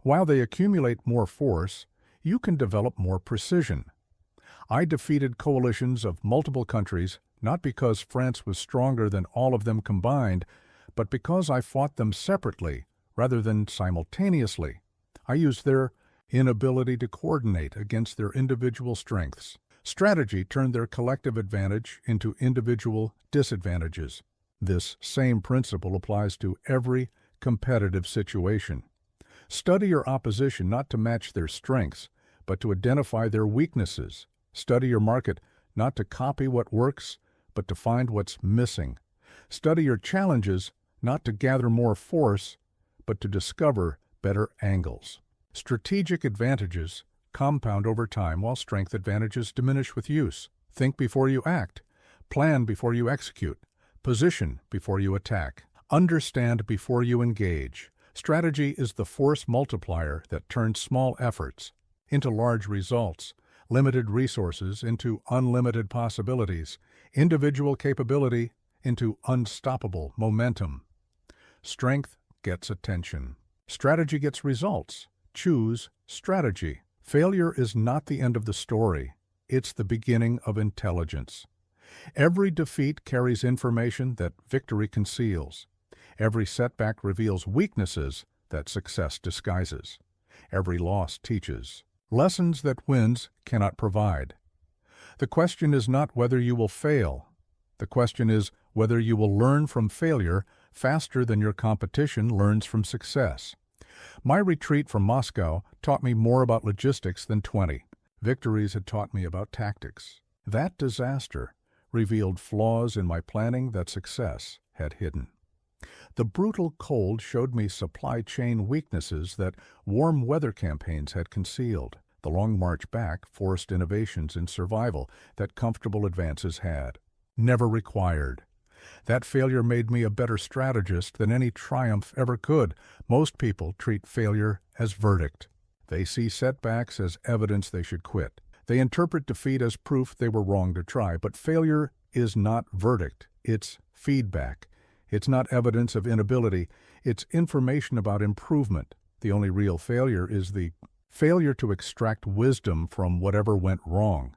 While they accumulate more force, you can develop more precision. I defeated coalitions of multiple countries not because France was stronger than all of them combined, but because I fought them separately rather than simultaneously. I used their inability to coordinate against their individual strengths. Strategy turned their collective advantage into individual disadvantages. This same principle applies to every competitive situation. Study your opposition not to match their strengths, but to identify their weaknesses. Study your market not to copy what works, but to find what's missing. Study your challenges not to gather more force, but to discover better angles. Strategic advantages compound over time while strength advantages diminish with use. Think before you act. Plan before you execute. Position before you attack. Understand before you engage. Strategy is the force multiplier that turns small efforts into large results, limited resources into unlimited possibilities, individual capability into unstoppable momentum. Strength gets attention. Strategy gets results. Choose strategy. Failure is not the end of the story. It's the beginning of intelligence. Every defeat carries information that victory conceals. Every setback reveals weaknesses that success disguises. Every loss teaches lessons that wins cannot provide. The question is not whether you will fail. The question is whether you will learn from failure faster than your competition learns from success. My retreat from Moscow taught me more about logistics than 20 victories had taught me about tactics. That disaster revealed flaws in my planning that success had hidden. The brutal cold showed me supply chain weaknesses that warm weather campaigns had concealed. The long march back forced innovations in survival that comfortable advances had never required. That failure made me a better strategist than any triumph ever could. Most people treat failure as verdict. They see setbacks as evidence they should quit. They interpret defeat as proof they were wrong to try. But failure is not verdict. It's feedback. It's not evidence of inability. It's information about improvement. The only real failure is the failure to extract wisdom from whatever went wrong.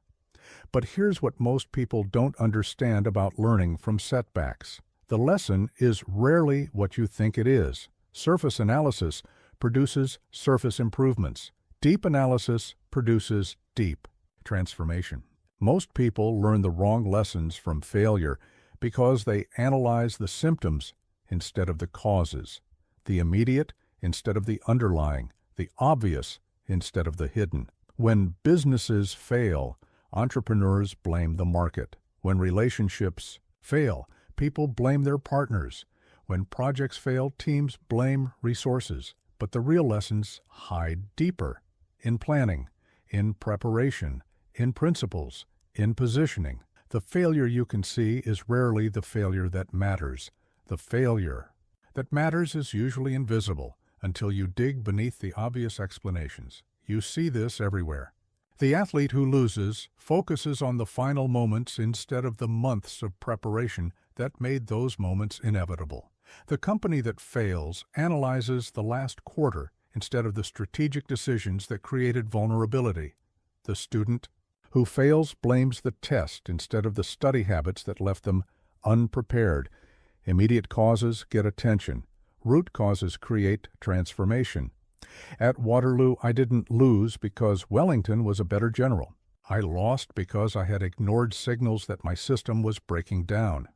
But here's what most people don't understand about learning from setbacks. The lesson is rarely what you think it is. Surface analysis produces surface improvements. Deep analysis produces deep transformation. Most people learn the wrong lessons from failure because they analyze the symptoms instead of the causes, the immediate instead of the underlying, the obvious instead of the hidden. When businesses fail, Entrepreneurs blame the market. When relationships fail, people blame their partners. When projects fail, teams blame resources. But the real lessons hide deeper in planning, in preparation, in principles, in positioning. The failure you can see is rarely the failure that matters. The failure that matters is usually invisible until you dig beneath the obvious explanations. You see this everywhere. The athlete who loses focuses on the final moments instead of the months of preparation that made those moments inevitable. The company that fails analyzes the last quarter instead of the strategic decisions that created vulnerability. The student who fails blames the test instead of the study habits that left them unprepared. Immediate causes get attention. Root causes create transformation. At Waterloo, I didn't lose because Wellington was a better general. I lost because I had ignored signals that my system was breaking down.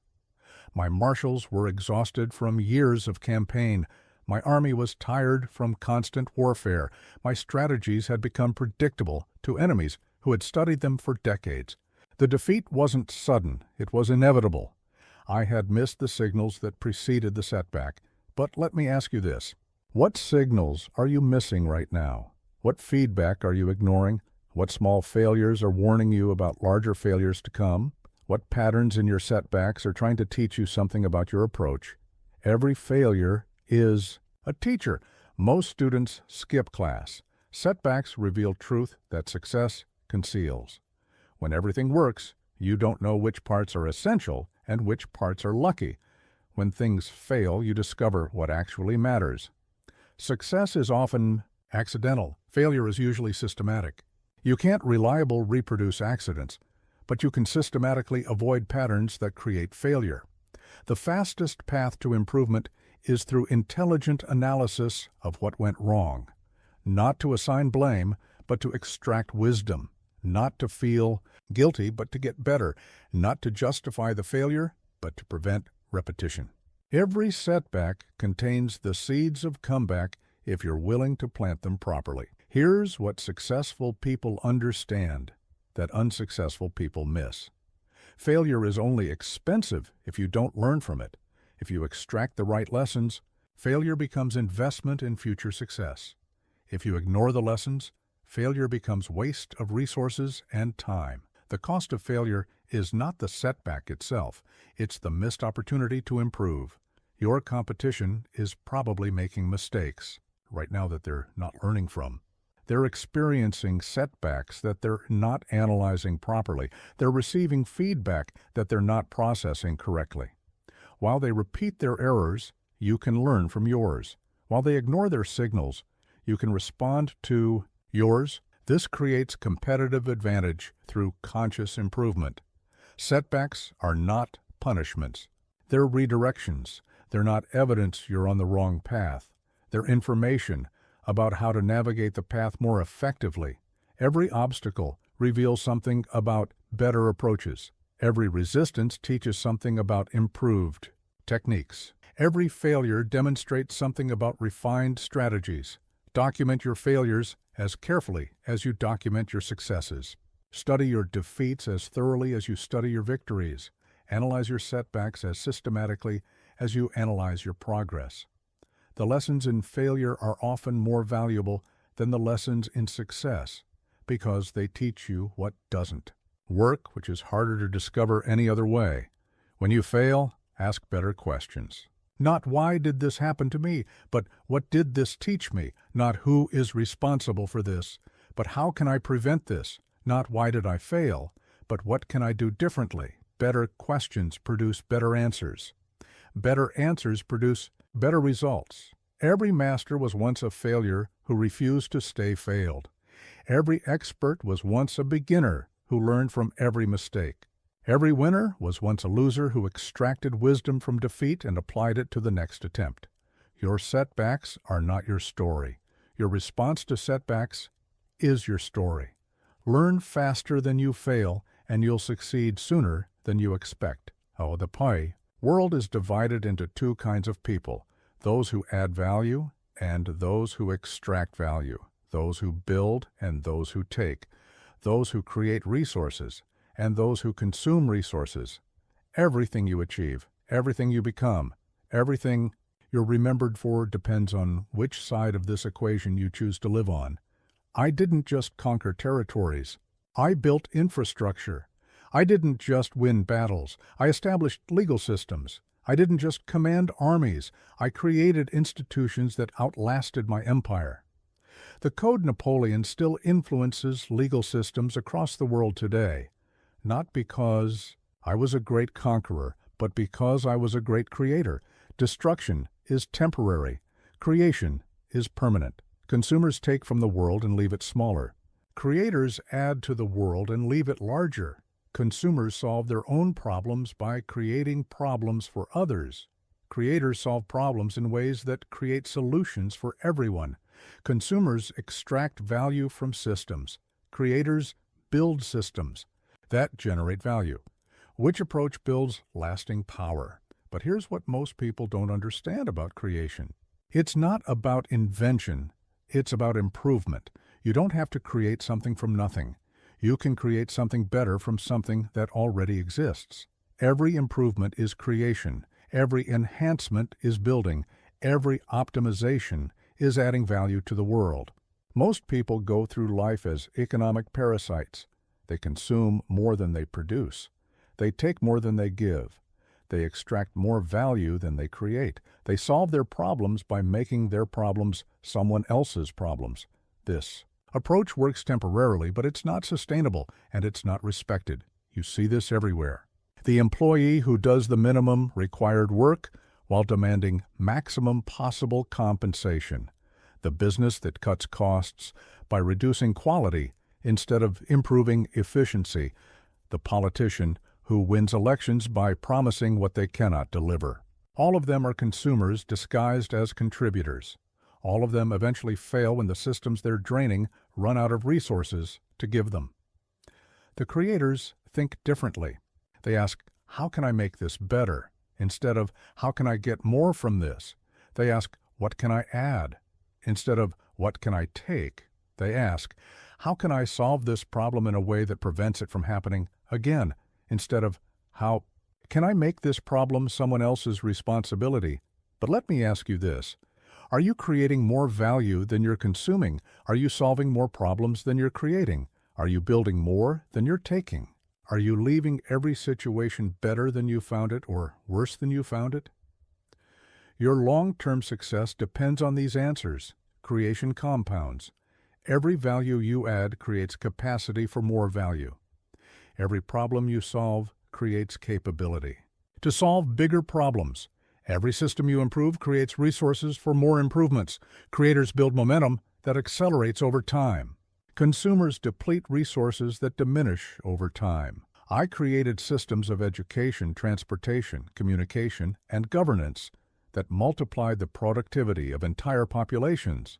My marshals were exhausted from years of campaign. My army was tired from constant warfare. My strategies had become predictable to enemies who had studied them for decades. The defeat wasn't sudden, it was inevitable. I had missed the signals that preceded the setback. But let me ask you this. What signals are you missing right now? What feedback are you ignoring? What small failures are warning you about larger failures to come? What patterns in your setbacks are trying to teach you something about your approach? Every failure is a teacher. Most students skip class. Setbacks reveal truth that success conceals. When everything works, you don't know which parts are essential and which parts are lucky. When things fail, you discover what actually matters. Success is often accidental. Failure is usually systematic. You can't reliably reproduce accidents, but you can systematically avoid patterns that create failure. The fastest path to improvement is through intelligent analysis of what went wrong. Not to assign blame, but to extract wisdom. Not to feel guilty, but to get better. Not to justify the failure, but to prevent repetition. Every setback contains the seeds of comeback if you're willing to plant them properly. Here's what successful people understand that unsuccessful people miss. Failure is only expensive if you don't learn from it. If you extract the right lessons, failure becomes investment in future success. If you ignore the lessons, failure becomes waste of resources and time. The cost of failure is not the setback itself, it's the missed opportunity to improve. Your competition is probably making mistakes right now that they're not learning from. They're experiencing setbacks that they're not analyzing properly. They're receiving feedback that they're not processing correctly. While they repeat their errors, you can learn from yours. While they ignore their signals, you can respond to yours. This creates competitive advantage through conscious improvement. Setbacks are not punishments. They're redirections. They're not evidence you're on the wrong path. They're information about how to navigate the path more effectively. Every obstacle reveals something about better approaches. Every resistance teaches something about improved techniques. Every failure demonstrates something about refined strategies. Document your failures as carefully as you document your successes. Study your defeats as thoroughly as you study your victories. Analyze your setbacks as systematically as you analyze your progress. The lessons in failure are often more valuable than the lessons in success because they teach you what doesn't work, which is harder to discover any other way. When you fail, ask better questions. Not why did this happen to me, but what did this teach me? Not who is responsible for this, but how can I prevent this? Not why did I fail, but what can I do differently? Better questions produce better answers. Better answers produce better results. Every master was once a failure who refused to stay failed. Every expert was once a beginner who learned from every mistake. Every winner was once a loser who extracted wisdom from defeat and applied it to the next attempt. Your setbacks are not your story. Your response to setbacks is your story. Learn faster than you fail, and you'll succeed sooner than you expect. Oh, the world is divided into two kinds of people, those who add value and those who extract value, those who build and those who take. those who create resources, and those who consume resources. Everything you achieve, everything you become, everything you're remembered for depends on which side of this equation you choose to live on. I didn't just conquer territories. I built infrastructure. I didn't just win battles. I established legal systems. I didn't just command armies. I created institutions that outlasted my empire. The Code Napoleon still influences legal systems across the world today, not because I was a great conqueror, but because I was a great creator. Destruction is temporary. Creation is permanent. Consumers take from the world and leave it smaller. Creators add to the world and leave it larger. Consumers solve their own problems by creating problems for others. Creators solve problems in ways that create solutions for everyone. Consumers extract value from systems. Creators build systems that generate value. Which approach builds lasting power? But here's what most people don't understand about creation. It's not about invention, it's about improvement. You don't have to create something from nothing. You can create something better from something that already exists. Every improvement is creation. Every enhancement is building. Every optimization is adding value to the world. Most people go through life as economic parasites. They consume more than they produce. They take more than they give. They extract more value than they create. They solve their problems by making their problems someone else's problems. This approach works temporarily, but it's not sustainable, and it's not respected. You see this everywhere. The employee who does the minimum required work while demanding maximum possible compensation. The business that cuts costs by reducing quality instead of improving efficiency. The politician who wins elections by promising what they cannot deliver. All of them are consumers disguised as contributors. All of them eventually fail when the systems they're draining run out of resources to give them. The creators think differently. They ask, how can I make this better? Instead of, how can I get more from this? They ask, what can I add? Instead of, what can I take? They ask, how can I solve this problem in a way that prevents it from happening again? Instead of, how can I make this problem someone else's responsibility? But let me ask you this. Are you creating more value than you're consuming? Are you solving more problems than you're creating? Are you building more than you're taking? Are you leaving every situation better than you found it or worse than you found it? Your long-term success depends on these answers. Creation compounds. Every value you add creates capacity for more value. Every problem you solve creates capability to solve bigger problems. Every system you improve creates resources for more improvements. Creators build momentum that accelerates over time. Consumers deplete resources that diminish over time. I created systems of education, transportation, communication, and governance that multiplied the productivity of entire populations.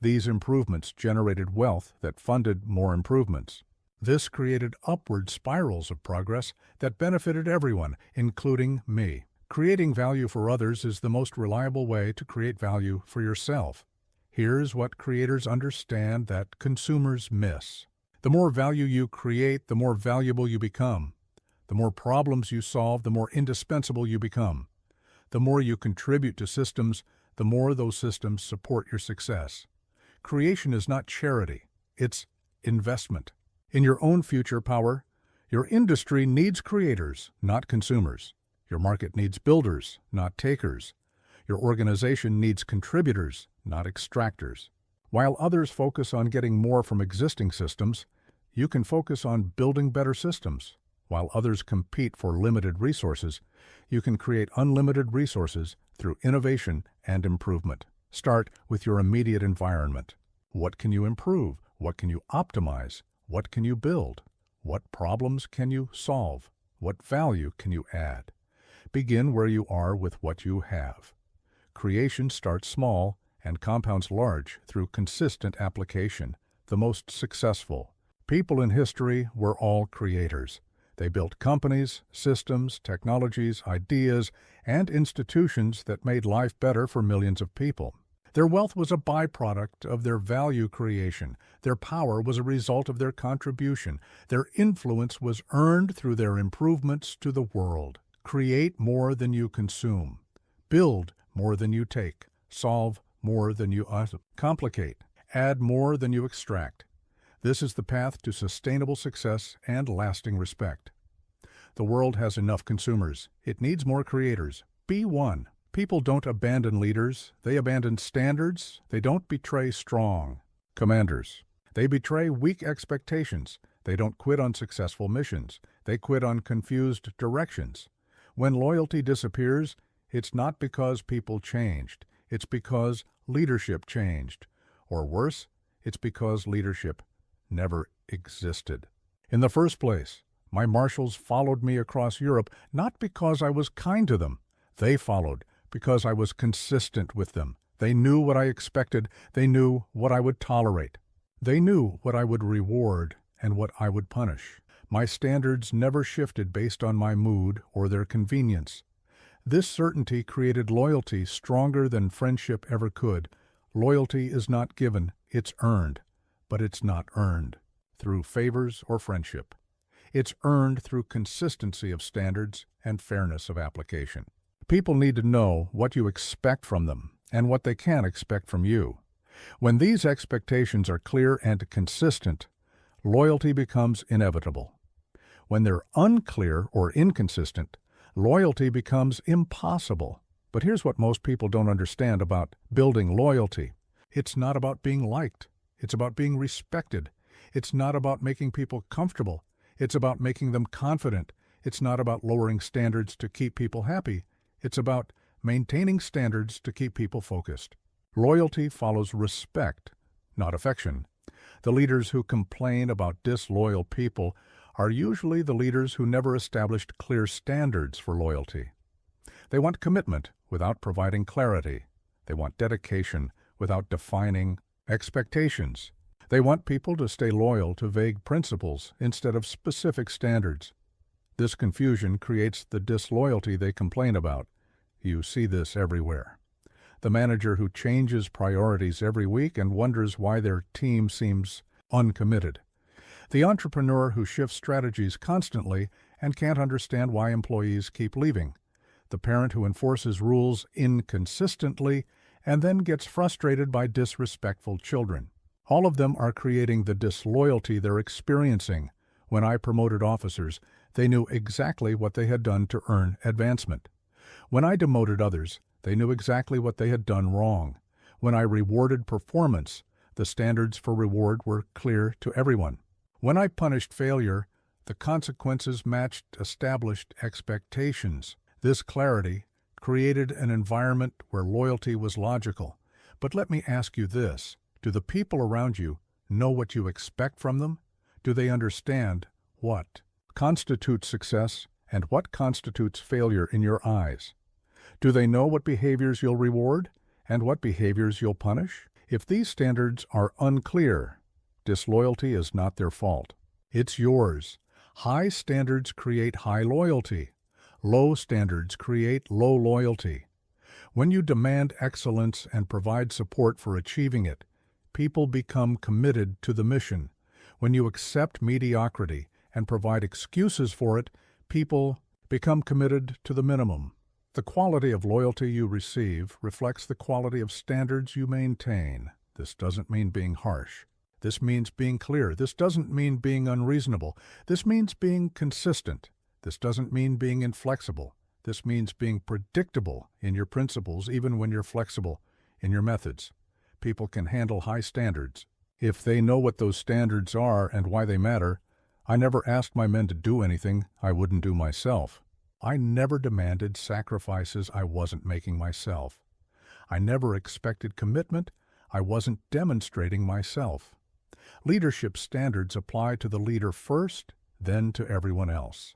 These improvements generated wealth that funded more improvements. This created upward spirals of progress that benefited everyone, including me. Creating value for others is the most reliable way to create value for yourself. Here's what creators understand that consumers miss. The more value you create, the more valuable you become. The more problems you solve, the more indispensable you become. The more you contribute to systems, the more those systems support your success. Creation is not charity, it's investment. In your own future power, your industry needs creators, not consumers. Your market needs builders, not takers. Your organization needs contributors, not extractors. While others focus on getting more from existing systems, you can focus on building better systems. While others compete for limited resources, you can create unlimited resources through innovation and improvement. Start with your immediate environment. What can you improve? What can you optimize? What can you build? What problems can you solve? What value can you add? Begin where you are with what you have. Creation starts small and compounds large through consistent application. The most successful people in history were all creators. They built companies, systems, technologies, ideas, and institutions that made life better for millions of people. Their wealth was a byproduct of their value creation. Their power was a result of their contribution. Their influence was earned through their improvements to the world. Create more than you consume. Build more than you take. Solve more than you complicate. Add more than you extract. This is the path to sustainable success and lasting respect. The world has enough consumers. It needs more creators. Be one. People don't abandon leaders. They abandon standards. They don't betray strong commanders. They betray weak expectations. They don't quit on successful missions. They quit on confused directions. When loyalty disappears, it's not because people changed. It's because leadership changed. Or worse, it's because leadership never existed. In the first place, my marshals followed me across Europe not because I was kind to them. They followed because I was consistent with them. They knew what I expected. They knew what I would tolerate. They knew what I would reward and what I would punish. My standards never shifted based on my mood or their convenience. This certainty created loyalty stronger than friendship ever could. Loyalty is not given, it's earned. But it's not earned through favors or friendship. It's earned through consistency of standards and fairness of application. People need to know what you expect from them and what they can expect from you. When these expectations are clear and consistent, loyalty becomes inevitable. When they're unclear or inconsistent, loyalty becomes impossible. But here's what most people don't understand about building loyalty. It's not about being liked. It's about being respected. It's not about making people comfortable. It's about making them confident. It's not about lowering standards to keep people happy. It's about maintaining standards to keep people focused. Loyalty follows respect, not affection. The leaders who complain about disloyal people are usually the leaders who never established clear standards for loyalty. They want commitment without providing clarity. They want dedication without defining expectations. They want people to stay loyal to vague principles instead of specific standards. This confusion creates the disloyalty they complain about. You see this everywhere. The manager who changes priorities every week and wonders why their team seems uncommitted. The entrepreneur who shifts strategies constantly and can't understand why employees keep leaving. The parent who enforces rules inconsistently and then gets frustrated by disrespectful children. All of them are creating the disloyalty they're experiencing. When I promoted officers, they knew exactly what they had done to earn advancement. When I demoted others, they knew exactly what they had done wrong. When I rewarded performance, the standards for reward were clear to everyone. When I punished failure, the consequences matched established expectations. This clarity created an environment where loyalty was logical. But let me ask you this. Do the people around you know what you expect from them? Do they understand what constitutes success and what constitutes failure in your eyes? Do they know what behaviors you'll reward and what behaviors you'll punish? If these standards are unclear, disloyalty is not their fault. It's yours. High standards create high loyalty. Low standards create low loyalty. When you demand excellence and provide support for achieving it, people become committed to the mission. When you accept mediocrity and provide excuses for it, people become committed to the minimum. The quality of loyalty you receive reflects the quality of standards you maintain. This doesn't mean being harsh. This means being clear. This doesn't mean being unreasonable. This means being consistent. This doesn't mean being inflexible. This means being predictable in your principles even when you're flexible in your methods. People can handle high standards if they know what those standards are and why they matter. I never asked my men to do anything I wouldn't do myself. I never demanded sacrifices I wasn't making myself. I never expected commitment I wasn't demonstrating myself. Leadership standards apply to the leader first, then to everyone else.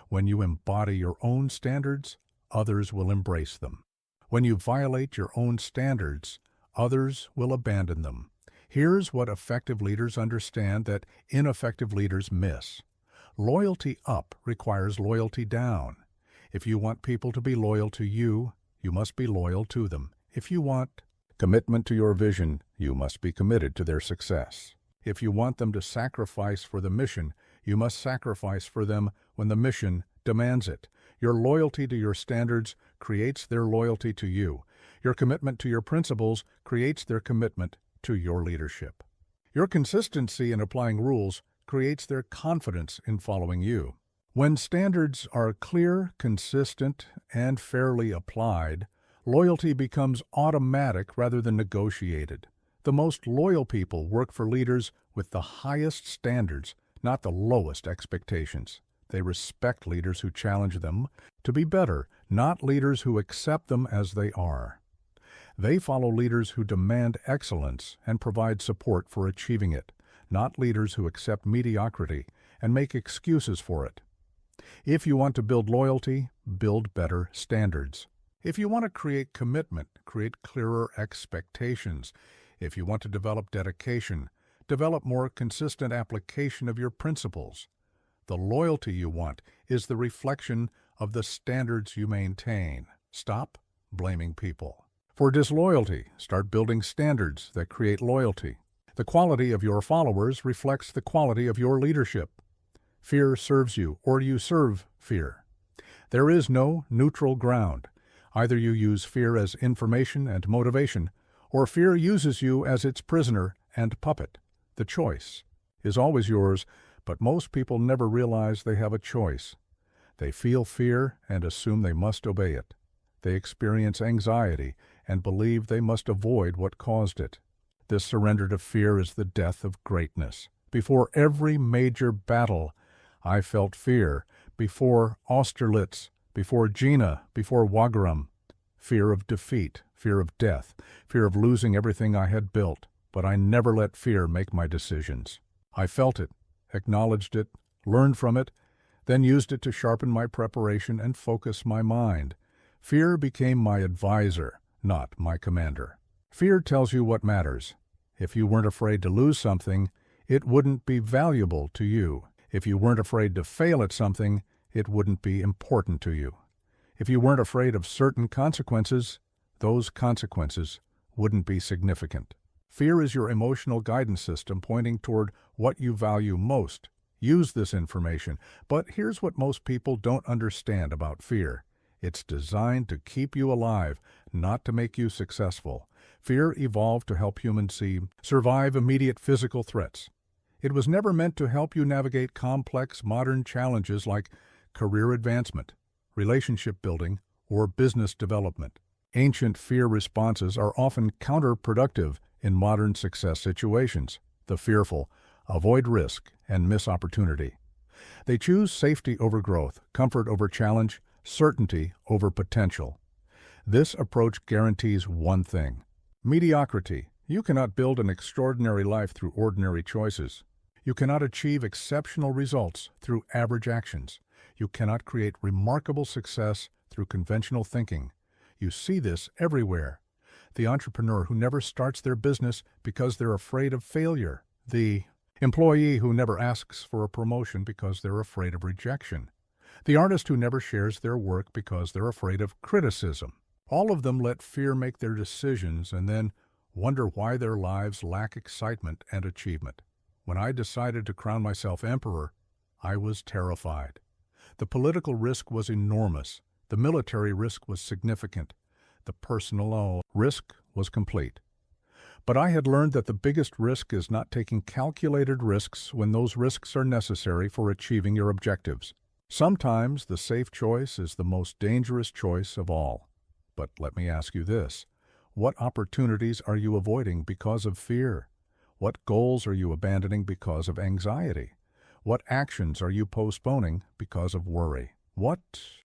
When you embody your own standards, others will embrace them. When you violate your own standards, others will abandon them. Here's what effective leaders understand that ineffective leaders miss. Loyalty up requires loyalty down. If you want people to be loyal to you, you must be loyal to them. If you want Commitment to your vision, you must be committed to their success. If you want them to sacrifice for the mission, you must sacrifice for them when the mission demands it. Your loyalty to your standards creates their loyalty to you. Your commitment to your principles creates their commitment to your leadership. Your consistency in applying rules creates their confidence in following you. When standards are clear, consistent, and fairly applied, loyalty becomes automatic rather than negotiated. The most loyal people work for leaders with the highest standards, not the lowest expectations. They respect leaders who challenge them to be better, not leaders who accept them as they are. They follow leaders who demand excellence and provide support for achieving it, not leaders who accept mediocrity and make excuses for it. If you want to build loyalty, build better standards. If you want to create commitment, create clearer expectations. If you want to develop dedication, develop more consistent application of your principles. The loyalty you want is the reflection of the standards you maintain. Stop blaming people. For disloyalty, start building standards that create loyalty. The quality of your followers reflects the quality of your leadership. Fear serves you, or you serve fear. There is no neutral ground. Either you use fear as information and motivation, or fear uses you as its prisoner and puppet. The choice is always yours, but most people never realize they have a choice. They feel fear and assume they must obey it. They experience anxiety and believe they must avoid what caused it. This surrender to fear is the death of greatness. Before every major battle, I felt fear. Before Austerlitz, before Jena, before Wagram. Fear of defeat, fear of death, fear of losing everything I had built. But I never let fear make my decisions. I felt it, acknowledged it, learned from it, then used it to sharpen my preparation and focus my mind. Fear became my advisor, not my commander. Fear tells you what matters. If you weren't afraid to lose something, it wouldn't be valuable to you. If you weren't afraid to fail at something, it wouldn't be important to you. If you weren't afraid of certain consequences, those consequences wouldn't be significant. Fear is your emotional guidance system pointing toward what you value most. Use this information, but here's what most people don't understand about fear. It's designed to keep you alive, not to make you successful. Fear evolved to help humans survive immediate physical threats. It was never meant to help you navigate complex modern challenges like career advancement, relationship building, or business development. Ancient fear responses are often counterproductive in modern success situations. The fearful avoid risk and miss opportunity. They choose safety over growth, comfort over challenge, certainty over potential. This approach guarantees one thing: mediocrity. You cannot build an extraordinary life through ordinary choices. You cannot achieve exceptional results through average actions. You cannot create remarkable success through conventional thinking. You see this everywhere. The entrepreneur who never starts their business because they're afraid of failure. The employee who never asks for a promotion because they're afraid of rejection. The artist who never shares their work because they're afraid of criticism. All of them let fear make their decisions and then wonder why their lives lack excitement and achievement. When I decided to crown myself emperor, I was terrified. The political risk was enormous. The military risk was significant. The personal risk was complete. But I had learned that the biggest risk is not taking calculated risks when those risks are necessary for achieving your objectives. Sometimes the safe choice is the most dangerous choice of all. But let me ask you this: what opportunities are you avoiding because of fear? What goals are you abandoning because of anxiety? What actions are you postponing because of worry? What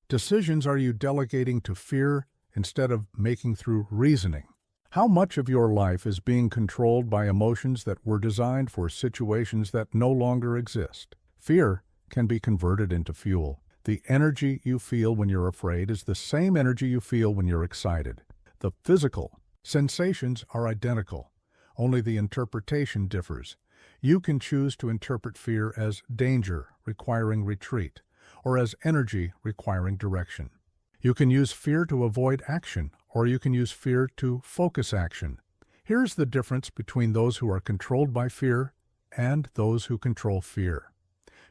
decisions are you delegating to fear instead of making through reasoning? How much of your life is being controlled by emotions that were designed for situations that no longer exist? Fear can be converted into fuel. The energy you feel when you're afraid is the same energy you feel when you're excited. The physical sensations are identical, only the interpretation differs. You can choose to interpret fear as danger requiring retreat, or as energy requiring direction. You can use fear to avoid action, or you can use fear to focus action. Here's the difference between those who are controlled by fear and those who control fear.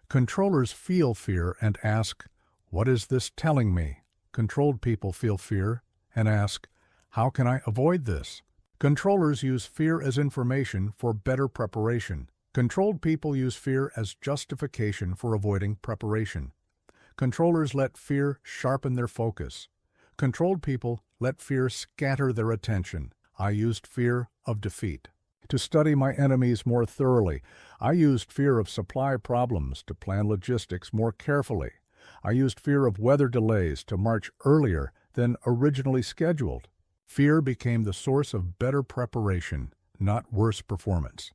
Controllers feel fear and ask, "What is this telling me?" Controlled people feel fear and ask, "How can I avoid this?" Controllers use fear as information for better preparation. Controlled people use fear as justification for avoiding preparation. Controllers let fear sharpen their focus. Controlled people let fear scatter their attention. I used fear of defeat to study my enemies more thoroughly. I used fear of supply problems to plan logistics more carefully. I used fear of weather delays to march earlier than originally scheduled. Fear became the source of better preparation, not worse performance.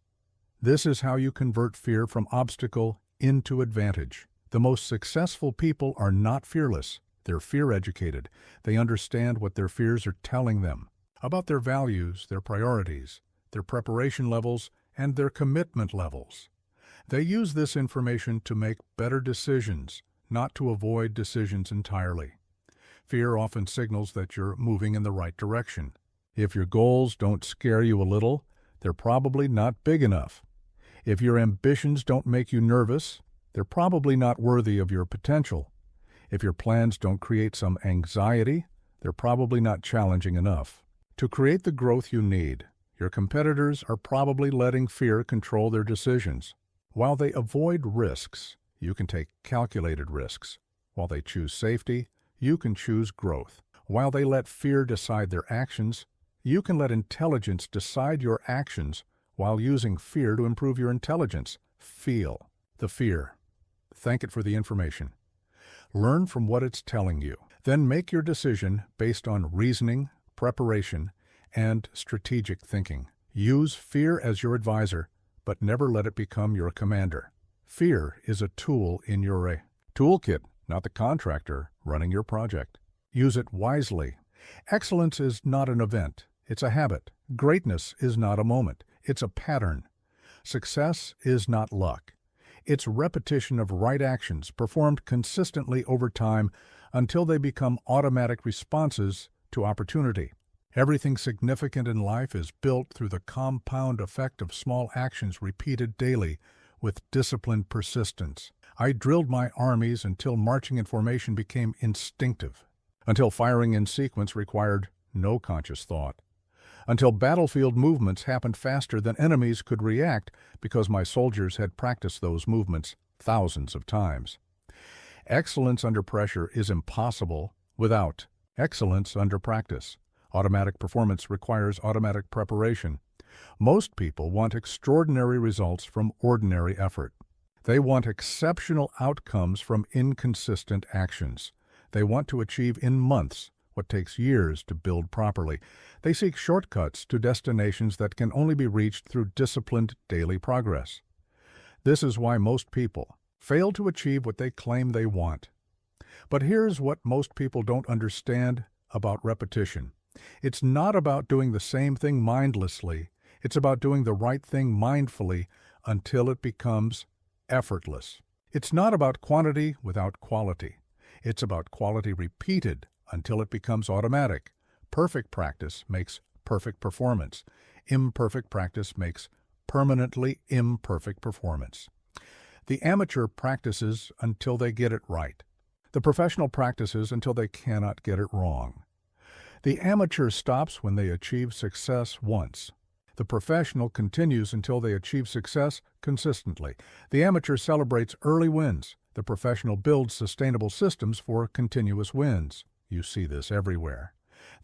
This is how you convert fear from obstacle into advantage. The most successful people are not fearless. They're fear-educated. They understand what their fears are telling them about their values, their priorities, their preparation levels, and their commitment levels. They use this information to make better decisions, not to avoid decisions entirely. Fear often signals that you're moving in the right direction. If your goals don't scare you a little, they're probably not big enough. If your ambitions don't make you nervous, they're probably not worthy of your potential. If your plans don't create some anxiety, they're probably not challenging enough. To create the growth you need, your competitors are probably letting fear control their decisions. While they avoid risks, you can take calculated risks. While they choose safety, you can choose growth. While they let fear decide their actions, you can let intelligence decide your actions while using fear to improve your intelligence. Feel the fear. Thank it for the information. Learn from what it's telling you. Then make your decision based on reasoning, preparation, and strategic thinking. Use fear as your advisor, but never let it become your commander. Fear is a tool in your toolkit, not the contractor running your project. Use it wisely. Excellence is not an event. It's a habit. Greatness is not a moment. It's a pattern. Success is not luck. It's repetition of right actions performed consistently over time until they become automatic responses to opportunity. Everything significant in life is built through the compound effect of small actions repeated daily with disciplined persistence. I drilled my armies until marching in formation became instinctive, until firing in sequence required no conscious thought, until battlefield movements happened faster than enemies could react because my soldiers had practiced those movements thousands of times. Excellence under pressure is impossible without excellence under practice. Automatic performance requires automatic preparation. Most people want extraordinary results from ordinary effort. They want exceptional outcomes from inconsistent actions. They want to achieve in months what takes years to build properly. They seek shortcuts to destinations that can only be reached through disciplined daily progress. This is why most people fail to achieve what they claim they want. But here's what most people don't understand about repetition. It's not about doing the same thing mindlessly. It's about doing the right thing mindfully until it becomes effortless. It's not about quantity without quality. It's about quality repeated until it becomes automatic. Perfect practice makes perfect performance. Imperfect practice makes permanently imperfect performance. The amateur practices until they get it right. The professional practices until they cannot get it wrong. The amateur stops when they achieve success once. The professional continues until they achieve success consistently. The amateur celebrates early wins. The professional builds sustainable systems for continuous wins. You see this everywhere.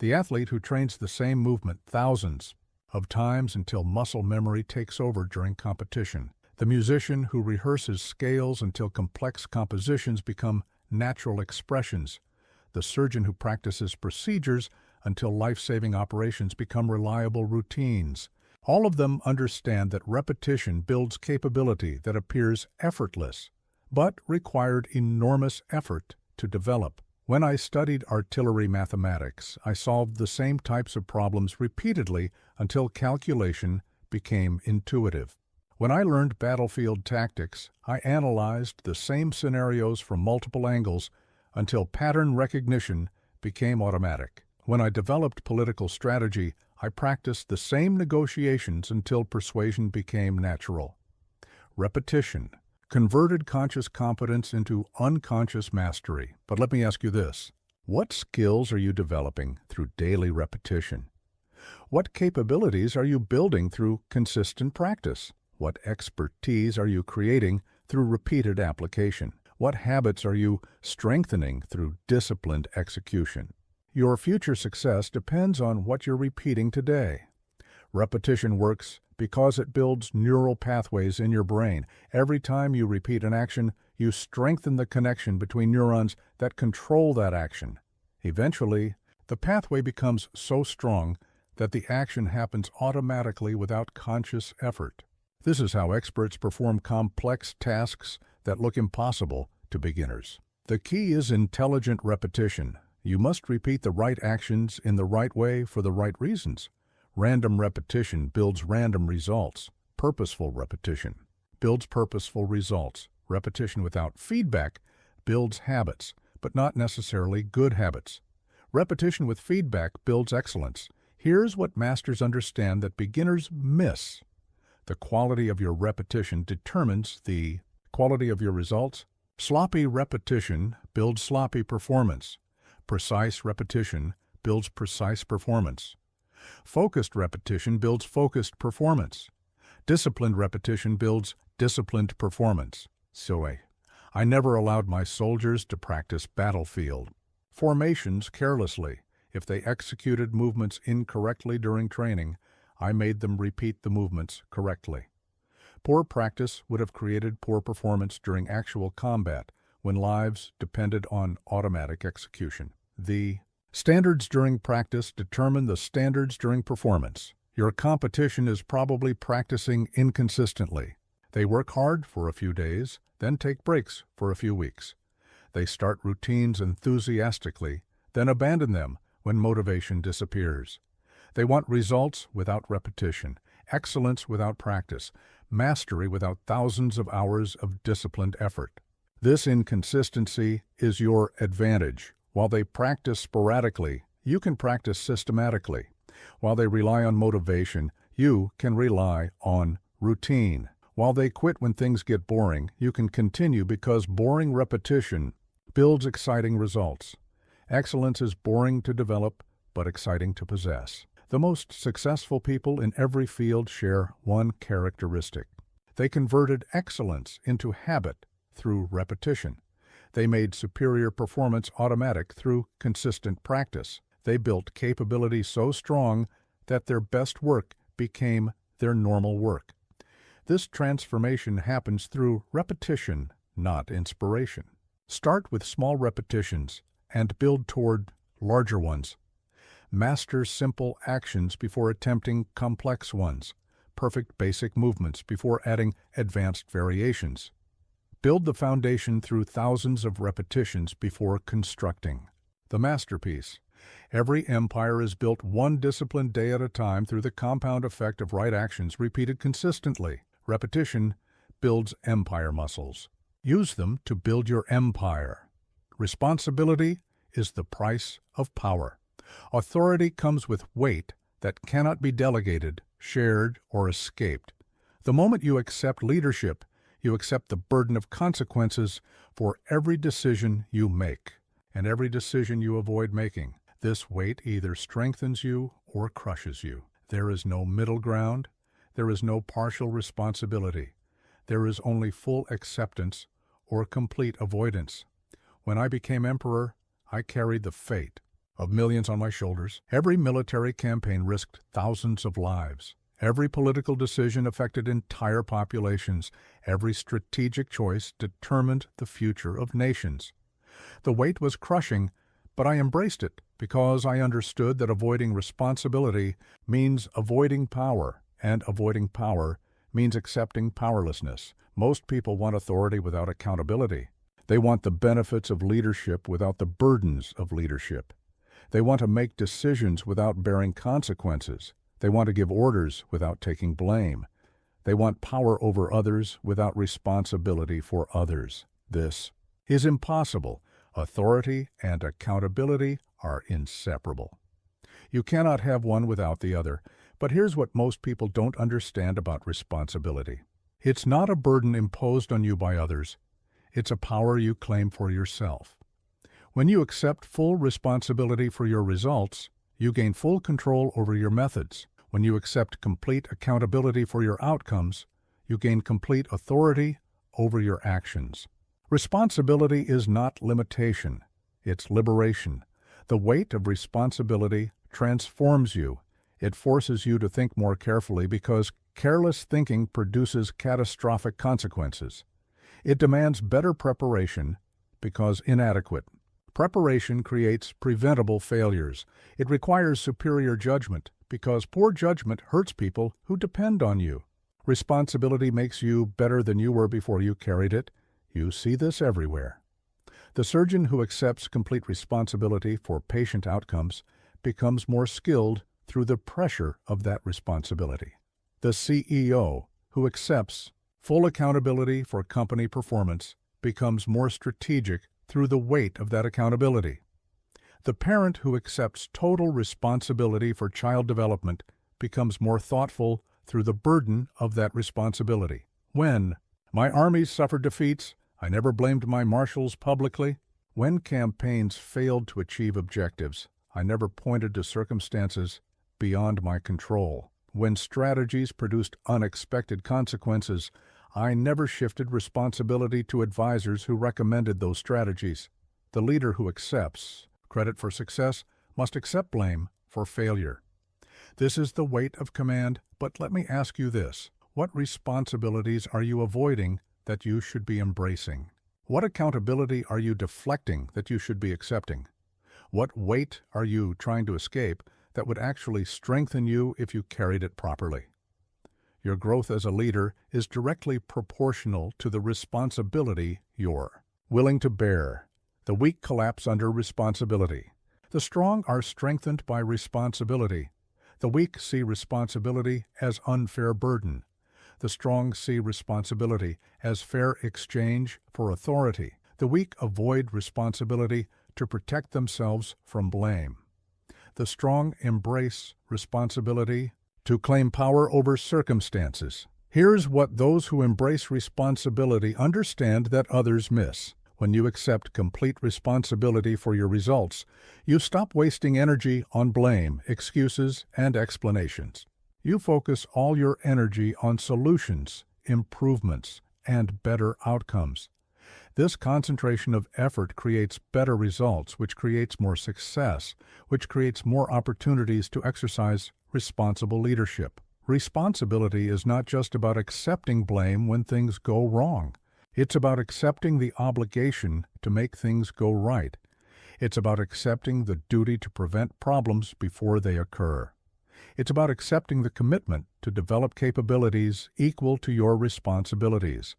The athlete who trains the same movement thousands of times until muscle memory takes over during competition. The musician who rehearses scales until complex compositions become natural expressions. The surgeon who practices procedures until life-saving operations become reliable routines. All of them understand that repetition builds capability that appears effortless, but required enormous effort to develop. When I studied artillery mathematics, I solved the same types of problems repeatedly until calculation became intuitive. When I learned battlefield tactics, I analyzed the same scenarios from multiple angles until pattern recognition became automatic. When I developed political strategy, I practiced the same negotiations until persuasion became natural. Repetition converted conscious competence into unconscious mastery. But let me ask you this. What skills are you developing through daily repetition? What capabilities are you building through consistent practice? What expertise are you creating through repeated application? What habits are you strengthening through disciplined execution? Your future success depends on what you're repeating today. Repetition works because it builds neural pathways in your brain. Every time you repeat an action, you strengthen the connection between neurons that control that action. Eventually, the pathway becomes so strong that the action happens automatically without conscious effort. This is how experts perform complex tasks that look impossible to beginners. The key is intelligent repetition. You must repeat the right actions in the right way for the right reasons. Random repetition builds random results. Purposeful repetition builds purposeful results. Repetition without feedback builds habits, but not necessarily good habits. Repetition with feedback builds excellence. Here's what masters understand that beginners miss. The quality of your repetition determines the quality of your results. Sloppy repetition builds sloppy performance. Precise repetition builds precise performance. Focused repetition builds focused performance. Disciplined repetition builds disciplined performance. So I never allowed my soldiers to practice battlefield formations carelessly. If they executed movements incorrectly during training, I made them repeat the movements correctly. Poor practice would have created poor performance during actual combat when lives depended on automatic execution. The standards during practice determine the standards during performance. Your competition is probably practicing inconsistently. They work hard for a few days, then take breaks for a few weeks. They start routines enthusiastically, then abandon them when motivation disappears. They want results without repetition, excellence without practice, mastery without thousands of hours of disciplined effort. This inconsistency is your advantage. While they practice sporadically, you can practice systematically. While they rely on motivation, you can rely on routine. While they quit when things get boring, you can continue because boring repetition builds exciting results. Excellence is boring to develop, but exciting to possess. The most successful people in every field share one characteristic. They converted excellence into habit through repetition. They made superior performance automatic through consistent practice. They built capability so strong that their best work became their normal work. This transformation happens through repetition, not inspiration. Start with small repetitions and build toward larger ones. Master simple actions before attempting complex ones. Perfect basic movements before adding advanced variations. Build the foundation through thousands of repetitions before constructing the masterpiece. Every empire is built one disciplined day at a time through the compound effect of right actions repeated consistently. Repetition builds empire muscles. Use them to build your empire. Responsibility is the price of power. Authority comes with weight that cannot be delegated, shared, or escaped. The moment you accept leadership, you accept the burden of consequences for every decision you make and every decision you avoid making. This weight either strengthens you or crushes you. There is no middle ground. There is no partial responsibility. There is only full acceptance or complete avoidance. When I became emperor, I carried the fate of millions on my shoulders. Every military campaign risked thousands of lives. Every political decision affected entire populations. Every strategic choice determined the future of nations. The weight was crushing, but I embraced it because I understood that avoiding responsibility means avoiding power, and avoiding power means accepting powerlessness. Most people want authority without accountability. They want the benefits of leadership without the burdens of leadership. They want to make decisions without bearing consequences. They want to give orders without taking blame. They want power over others without responsibility for others. This is impossible. Authority and accountability are inseparable. You cannot have one without the other, but here's what most people don't understand about responsibility. It's not a burden imposed on you by others. It's a power you claim for yourself. When you accept full responsibility for your results, you gain full control over your methods. When you accept complete accountability for your outcomes, you gain complete authority over your actions. Responsibility is not limitation, it's liberation. The weight of responsibility transforms you. It forces you to think more carefully because careless thinking produces catastrophic consequences. It demands better preparation because inadequate. Preparation creates preventable failures. It requires superior judgment because poor judgment hurts people who depend on you. Responsibility makes you better than you were before you carried it. You see this everywhere. The surgeon who accepts complete responsibility for patient outcomes becomes more skilled through the pressure of that responsibility. The CEO who accepts full accountability for company performance becomes more strategic through the weight of that accountability. The parent who accepts total responsibility for child development becomes more thoughtful through the burden of that responsibility. When my armies suffered defeats, I never blamed my marshals publicly. When campaigns failed to achieve objectives, I never pointed to circumstances beyond my control. When strategies produced unexpected consequences, I never shifted responsibility to advisors who recommended those strategies. The leader who accepts credit for success must accept blame for failure. This is the weight of command, but let me ask you this. What responsibilities are you avoiding that you should be embracing? What accountability are you deflecting that you should be accepting? What weight are you trying to escape that would actually strengthen you if you carried it properly? Your growth as a leader is directly proportional to the responsibility you're willing to bear. The weak collapse under responsibility. The strong are strengthened by responsibility. The weak see responsibility as unfair burden. The strong see responsibility as fair exchange for authority. The weak avoid responsibility to protect themselves from blame. The strong embrace responsibility to claim power over circumstances. Here's what those who embrace responsibility understand that others miss. When you accept complete responsibility for your results, you stop wasting energy on blame, excuses, and explanations. You focus all your energy on solutions, improvements, and better outcomes. This concentration of effort creates better results, which creates more success, which creates more opportunities to exercise responsible leadership. Responsibility is not just about accepting blame when things go wrong. It's about accepting the obligation to make things go right. It's about accepting the duty to prevent problems before they occur. It's about accepting the commitment to develop capabilities equal to your responsibilities.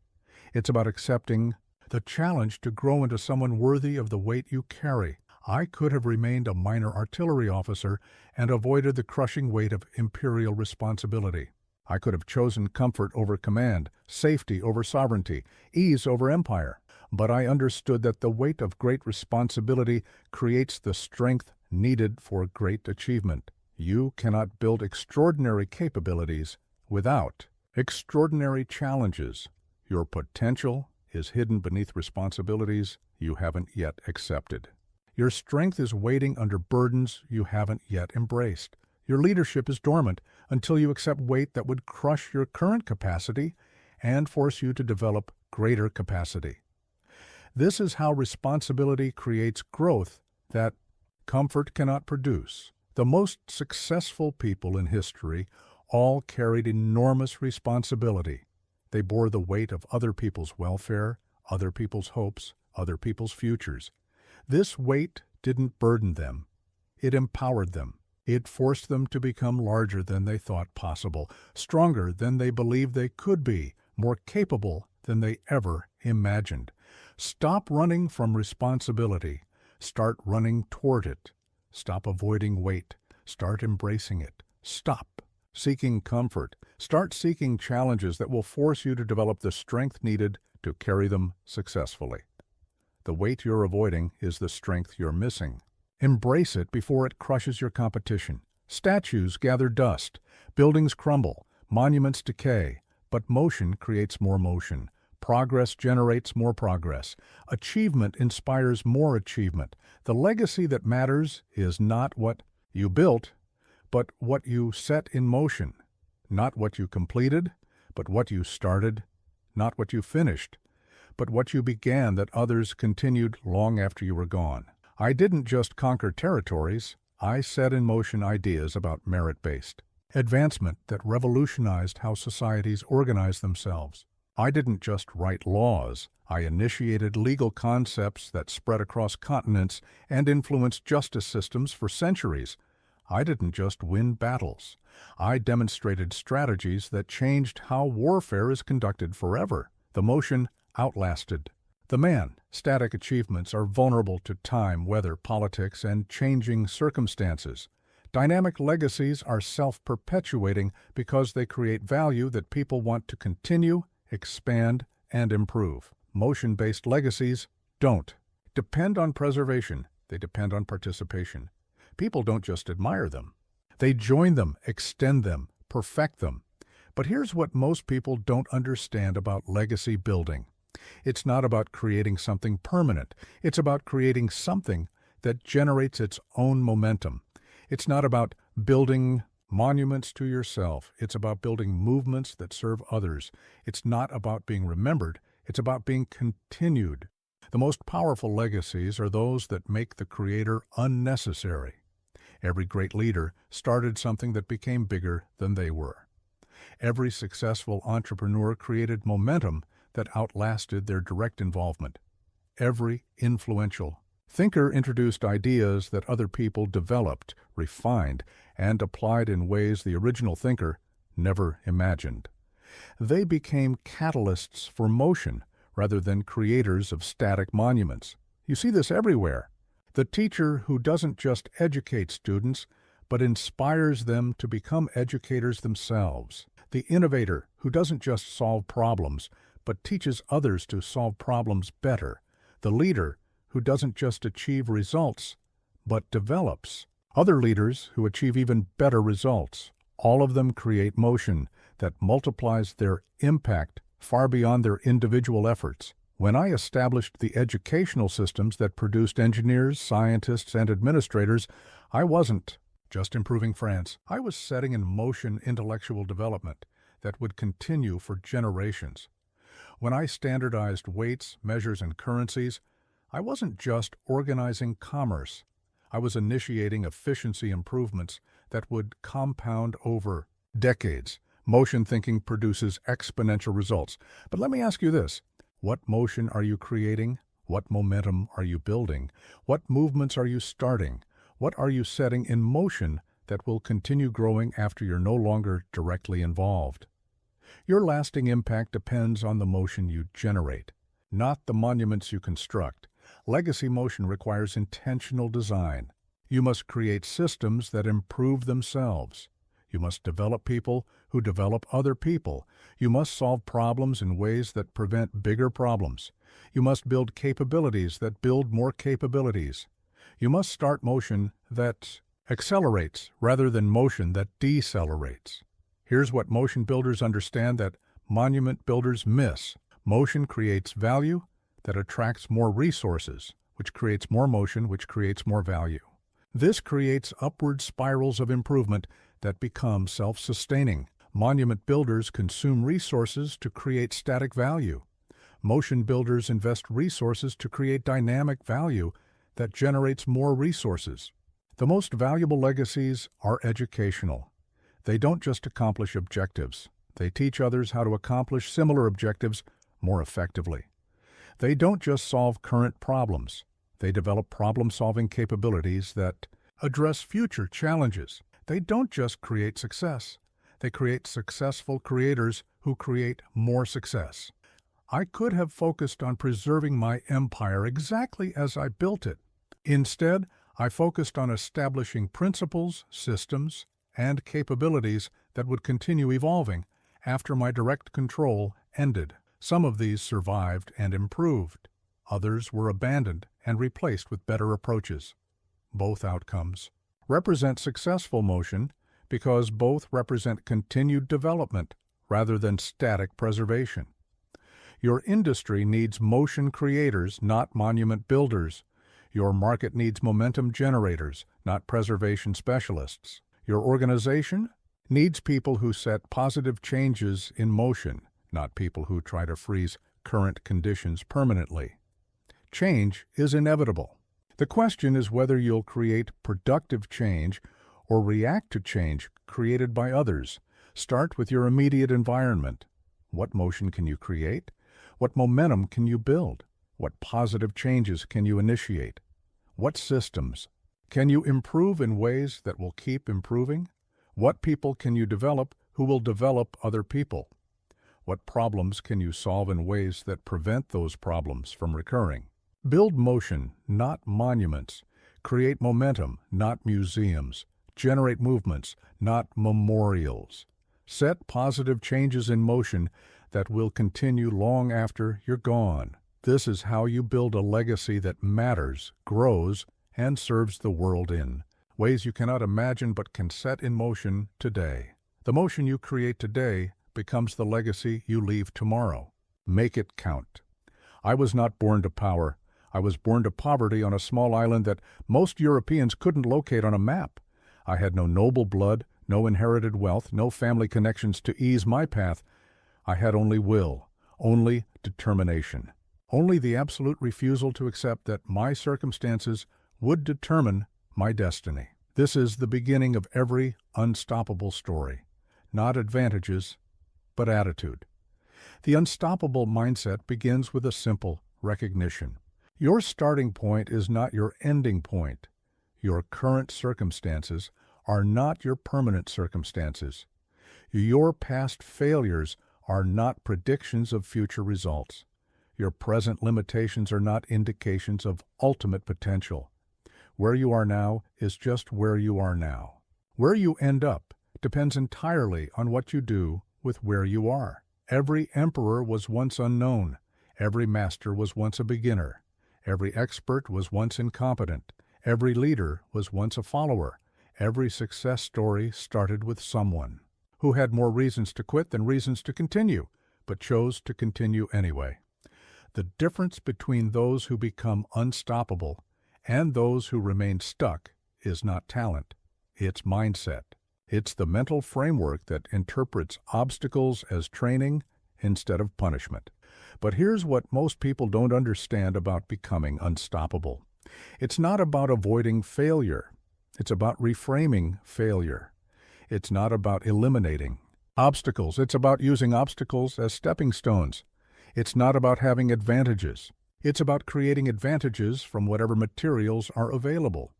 It's about accepting the challenge to grow into someone worthy of the weight you carry. I could have remained a minor artillery officer and avoided the crushing weight of imperial responsibility. I could have chosen comfort over command, safety over sovereignty, ease over empire. But I understood that the weight of great responsibility creates the strength needed for great achievement. You cannot build extraordinary capabilities without extraordinary challenges. Your potential is hidden beneath responsibilities you haven't yet accepted. Your strength is waiting under burdens you haven't yet embraced. Your leadership is dormant until you accept weight that would crush your current capacity and force you to develop greater capacity. This is how responsibility creates growth that comfort cannot produce. The most successful people in history all carried enormous responsibility. They bore the weight of other people's welfare, other people's hopes, other people's futures. This weight didn't burden them. It empowered them. It forced them to become larger than they thought possible, stronger than they believed they could be, more capable than they ever imagined. Stop running from responsibility. Start running toward it. Stop avoiding weight. Start embracing it. Stop seeking comfort. Start seeking challenges that will force you to develop the strength needed to carry them successfully. The weight you're avoiding is the strength you're missing. Embrace it before it crushes your competition. Statues gather dust, buildings crumble, monuments decay, but motion creates more motion. Progress generates more progress. Achievement inspires more achievement. The legacy that matters is not what you built, but what you set in motion. Not what you completed, but what you started. Not what you finished, but what you began that others continued long after you were gone. I didn't just conquer territories, I set in motion ideas about merit-based advancement that revolutionized how societies organize themselves. I didn't just write laws, I initiated legal concepts that spread across continents and influenced justice systems for centuries. I didn't just win battles, I demonstrated strategies that changed how warfare is conducted forever. The motion outlasted the man. Static achievements are vulnerable to time, weather, politics, and changing circumstances. Dynamic legacies are self-perpetuating because they create value that people want to continue, expand, and improve. Motion-based legacies don't depend on preservation, they depend on participation. People don't just admire them. They join them, extend them, perfect them. But here's what most people don't understand about legacy building. It's not about creating something permanent. It's about creating something that generates its own momentum. It's not about building monuments to yourself. It's about building movements that serve others. It's not about being remembered. It's about being continued. The most powerful legacies are those that make the creator unnecessary. Every great leader started something that became bigger than they were. Every successful entrepreneur created momentum that outlasted their direct involvement. Every influential thinker introduced ideas that other people developed, refined, and applied in ways the original thinker never imagined. They became catalysts for motion rather than creators of static monuments. You see this everywhere. The teacher who doesn't just educate students, but inspires them to become educators themselves. The innovator who doesn't just solve problems, but teaches others to solve problems better. The leader who doesn't just achieve results, but develops other leaders who achieve even better results. All of them create motion that multiplies their impact far beyond their individual efforts. When I established the educational systems that produced engineers, scientists, and administrators, I wasn't just improving France. I was setting in motion intellectual development that would continue for generations. When I standardized weights, measures, and currencies, I wasn't just organizing commerce. I was initiating efficiency improvements that would compound over decades. Motion thinking produces exponential results. But let me ask you this. What motion are you creating? What momentum are you building? What movements are you starting? What are you setting in motion that will continue growing after you're no longer directly involved? Your lasting impact depends on the motion you generate, not the monuments you construct. Legacy motion requires intentional design. You must create systems that improve themselves. You must develop people who develop other people. You must solve problems in ways that prevent bigger problems. You must build capabilities that build more capabilities. You must start motion that accelerates rather than motion that decelerates. Here's what motion builders understand that monument builders miss. Motion creates value that attracts more resources, which creates more motion, which creates more value. This creates upward spirals of improvement that become self-sustaining. Monument builders consume resources to create static value. Motion builders invest resources to create dynamic value that generates more resources. The most valuable legacies are educational. They don't just accomplish objectives. They teach others how to accomplish similar objectives more effectively. They don't just solve current problems. They develop problem-solving capabilities that address future challenges. They don't just create success. They create successful creators who create more success. I could have focused on preserving my empire exactly as I built it. Instead, I focused on establishing principles, systems, and capabilities that would continue evolving after my direct control ended. Some of these survived and improved. Others were abandoned and replaced with better approaches. both outcomes. Represent successful motion because both represent continued development rather than static preservation. Your industry needs motion creators, not monument builders. Your market needs momentum generators, not preservation specialists. Your organization needs people who set positive changes in motion, not people who try to freeze current conditions permanently. Change is inevitable. The question is whether you'll create productive change or react to change created by others. Start with your immediate environment. What motion can you create? What momentum can you build? What positive changes can you initiate? What systems? Can you improve in ways that will keep improving? What people can you develop who will develop other people? What problems can you solve in ways that prevent those problems from recurring? Build motion, not monuments. Create momentum, not museums. Generate movements, not memorials. Set positive changes in motion that will continue long after you're gone. This is how you build a legacy that matters, grows, and serves the world in ways you cannot imagine but can set in motion today. The motion you create today becomes the legacy you leave tomorrow. Make it count. I was not born to power. I was born to poverty on a small island that most Europeans couldn't locate on a map. I had no noble blood, no inherited wealth, no family connections to ease my path. I had only will, only determination, only the absolute refusal to accept that my circumstances would determine my destiny. This is the beginning of every unstoppable story. Not advantages, but attitude. The unstoppable mindset begins with a simple recognition. Your starting point is not your ending point. Your current circumstances are not your permanent circumstances. Your past failures are not predictions of future results. Your present limitations are not indications of ultimate potential. Where you are now is just where you are now. Where you end up depends entirely on what you do with where you are. Every emperor was once unknown. Every master was once a beginner. Every expert was once incompetent. Every leader was once a follower. Every success story started with someone who had more reasons to quit than reasons to continue, but chose to continue anyway. The difference between those who become unstoppable and those who remain stuck is not talent, it's mindset. It's the mental framework that interprets obstacles as training instead of punishment. But here's what most people don't understand about becoming unstoppable. It's not about avoiding failure. It's about reframing failure. It's not about eliminating obstacles. It's about using obstacles as stepping stones. It's not about having advantages. It's about creating advantages from whatever materials are available.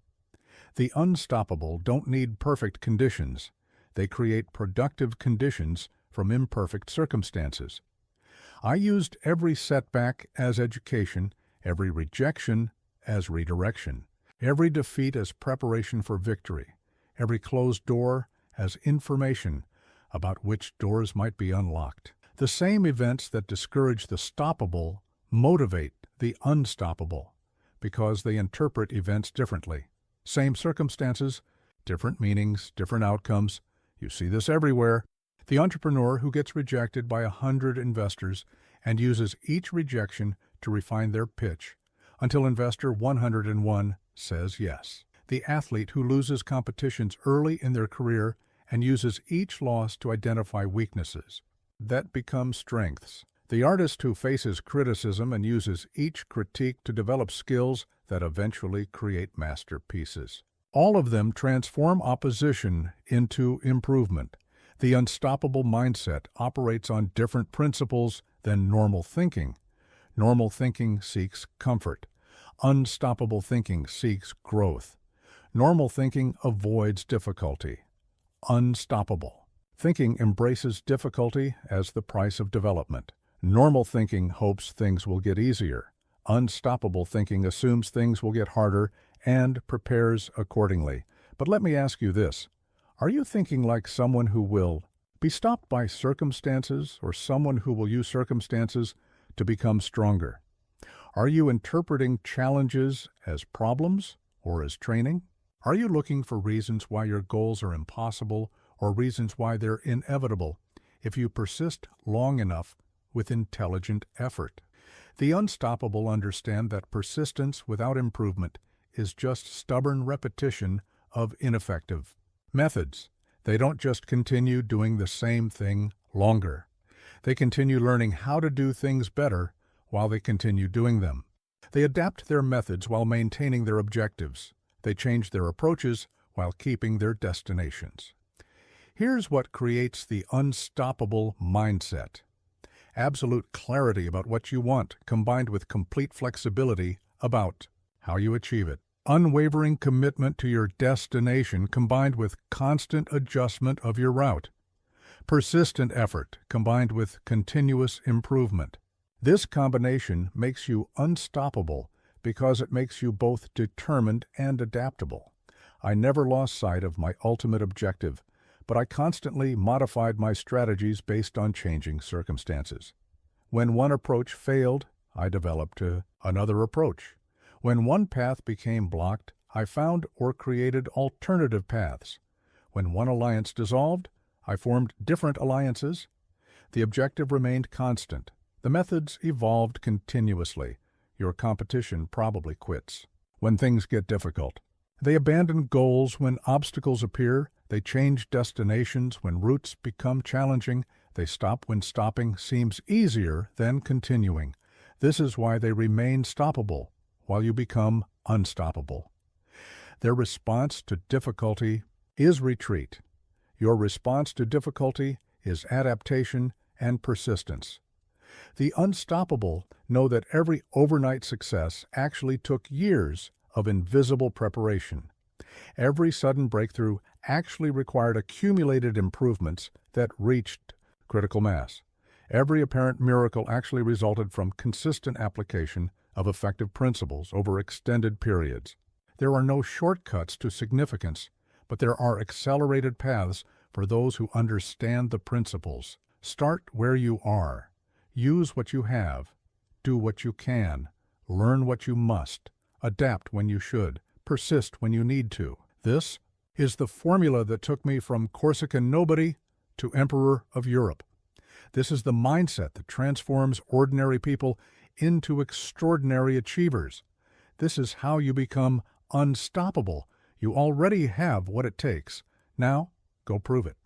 The unstoppable don't need perfect conditions. They create productive conditions from imperfect circumstances. I used every setback as education, every rejection as redirection, every defeat as preparation for victory, every closed door as information about which doors might be unlocked. The same events that discourage the stoppable motivate the unstoppable because they interpret events differently. Same circumstances, different meanings, different outcomes. You see this everywhere. The entrepreneur who gets rejected by 100 investors and uses each rejection to refine their pitch until investor 101 says yes. The athlete who loses competitions early in their career and uses each loss to identify weaknesses that become strengths. The artist who faces criticism and uses each critique to develop skills that eventually create masterpieces. All of them transform opposition into improvement. The unstoppable mindset operates on different principles than normal thinking. Normal thinking seeks comfort. Unstoppable thinking seeks growth. Normal thinking avoids difficulty. Unstoppable thinking embraces difficulty as the price of development. Normal thinking hopes things will get easier. Unstoppable thinking assumes things will get harder and prepares accordingly. But let me ask you this. Are you thinking like someone who will be stopped by circumstances or someone who will use circumstances to become stronger? Are you interpreting challenges as problems or as training? Are you looking for reasons why your goals are impossible or reasons why they're inevitable if you persist long enough with intelligent effort? The unstoppable understand that persistence without improvement is just stubborn repetition of ineffective methods. They don't just continue doing the same thing longer. They continue learning how to do things better while they continue doing them. They adapt their methods while maintaining their objectives. They change their approaches while keeping their destinations. Here's what creates the unstoppable mindset. Absolute clarity about what you want, combined with complete flexibility about how you achieve it. Unwavering commitment to your destination, combined with constant adjustment of your route. Persistent effort, combined with continuous improvement. This combination makes you unstoppable because it makes you both determined and adaptable. I never lost sight of my ultimate objective, but I constantly modified my strategies based on changing circumstances. When one approach failed, I developed another approach. When one path became blocked, I found or created alternative paths. When one alliance dissolved, I formed different alliances. The objective remained constant. The methods evolved continuously. Your competition probably quits when things get difficult. They abandon goals when obstacles appear. They change destinations when routes become challenging. They stop when stopping seems easier than continuing. This is why they remain stoppable while you become unstoppable. Their response to difficulty is retreat. Your response to difficulty is adaptation and persistence. The unstoppable know that every overnight success actually took years of invisible preparation. Every sudden breakthrough actually required accumulated improvements that reached critical mass. Every apparent miracle actually resulted from consistent application of effective principles over extended periods. There are no shortcuts to significance, but there are accelerated paths for those who understand the principles. Start where you are. Use what you have. Do what you can. Learn what you must. Adapt when you should. Persist when you need to. This is the formula that took me from Corsican nobody to Emperor of Europe. This is the mindset that transforms ordinary people into extraordinary achievers. This is how you become unstoppable. You already have what it takes. Now, go prove it.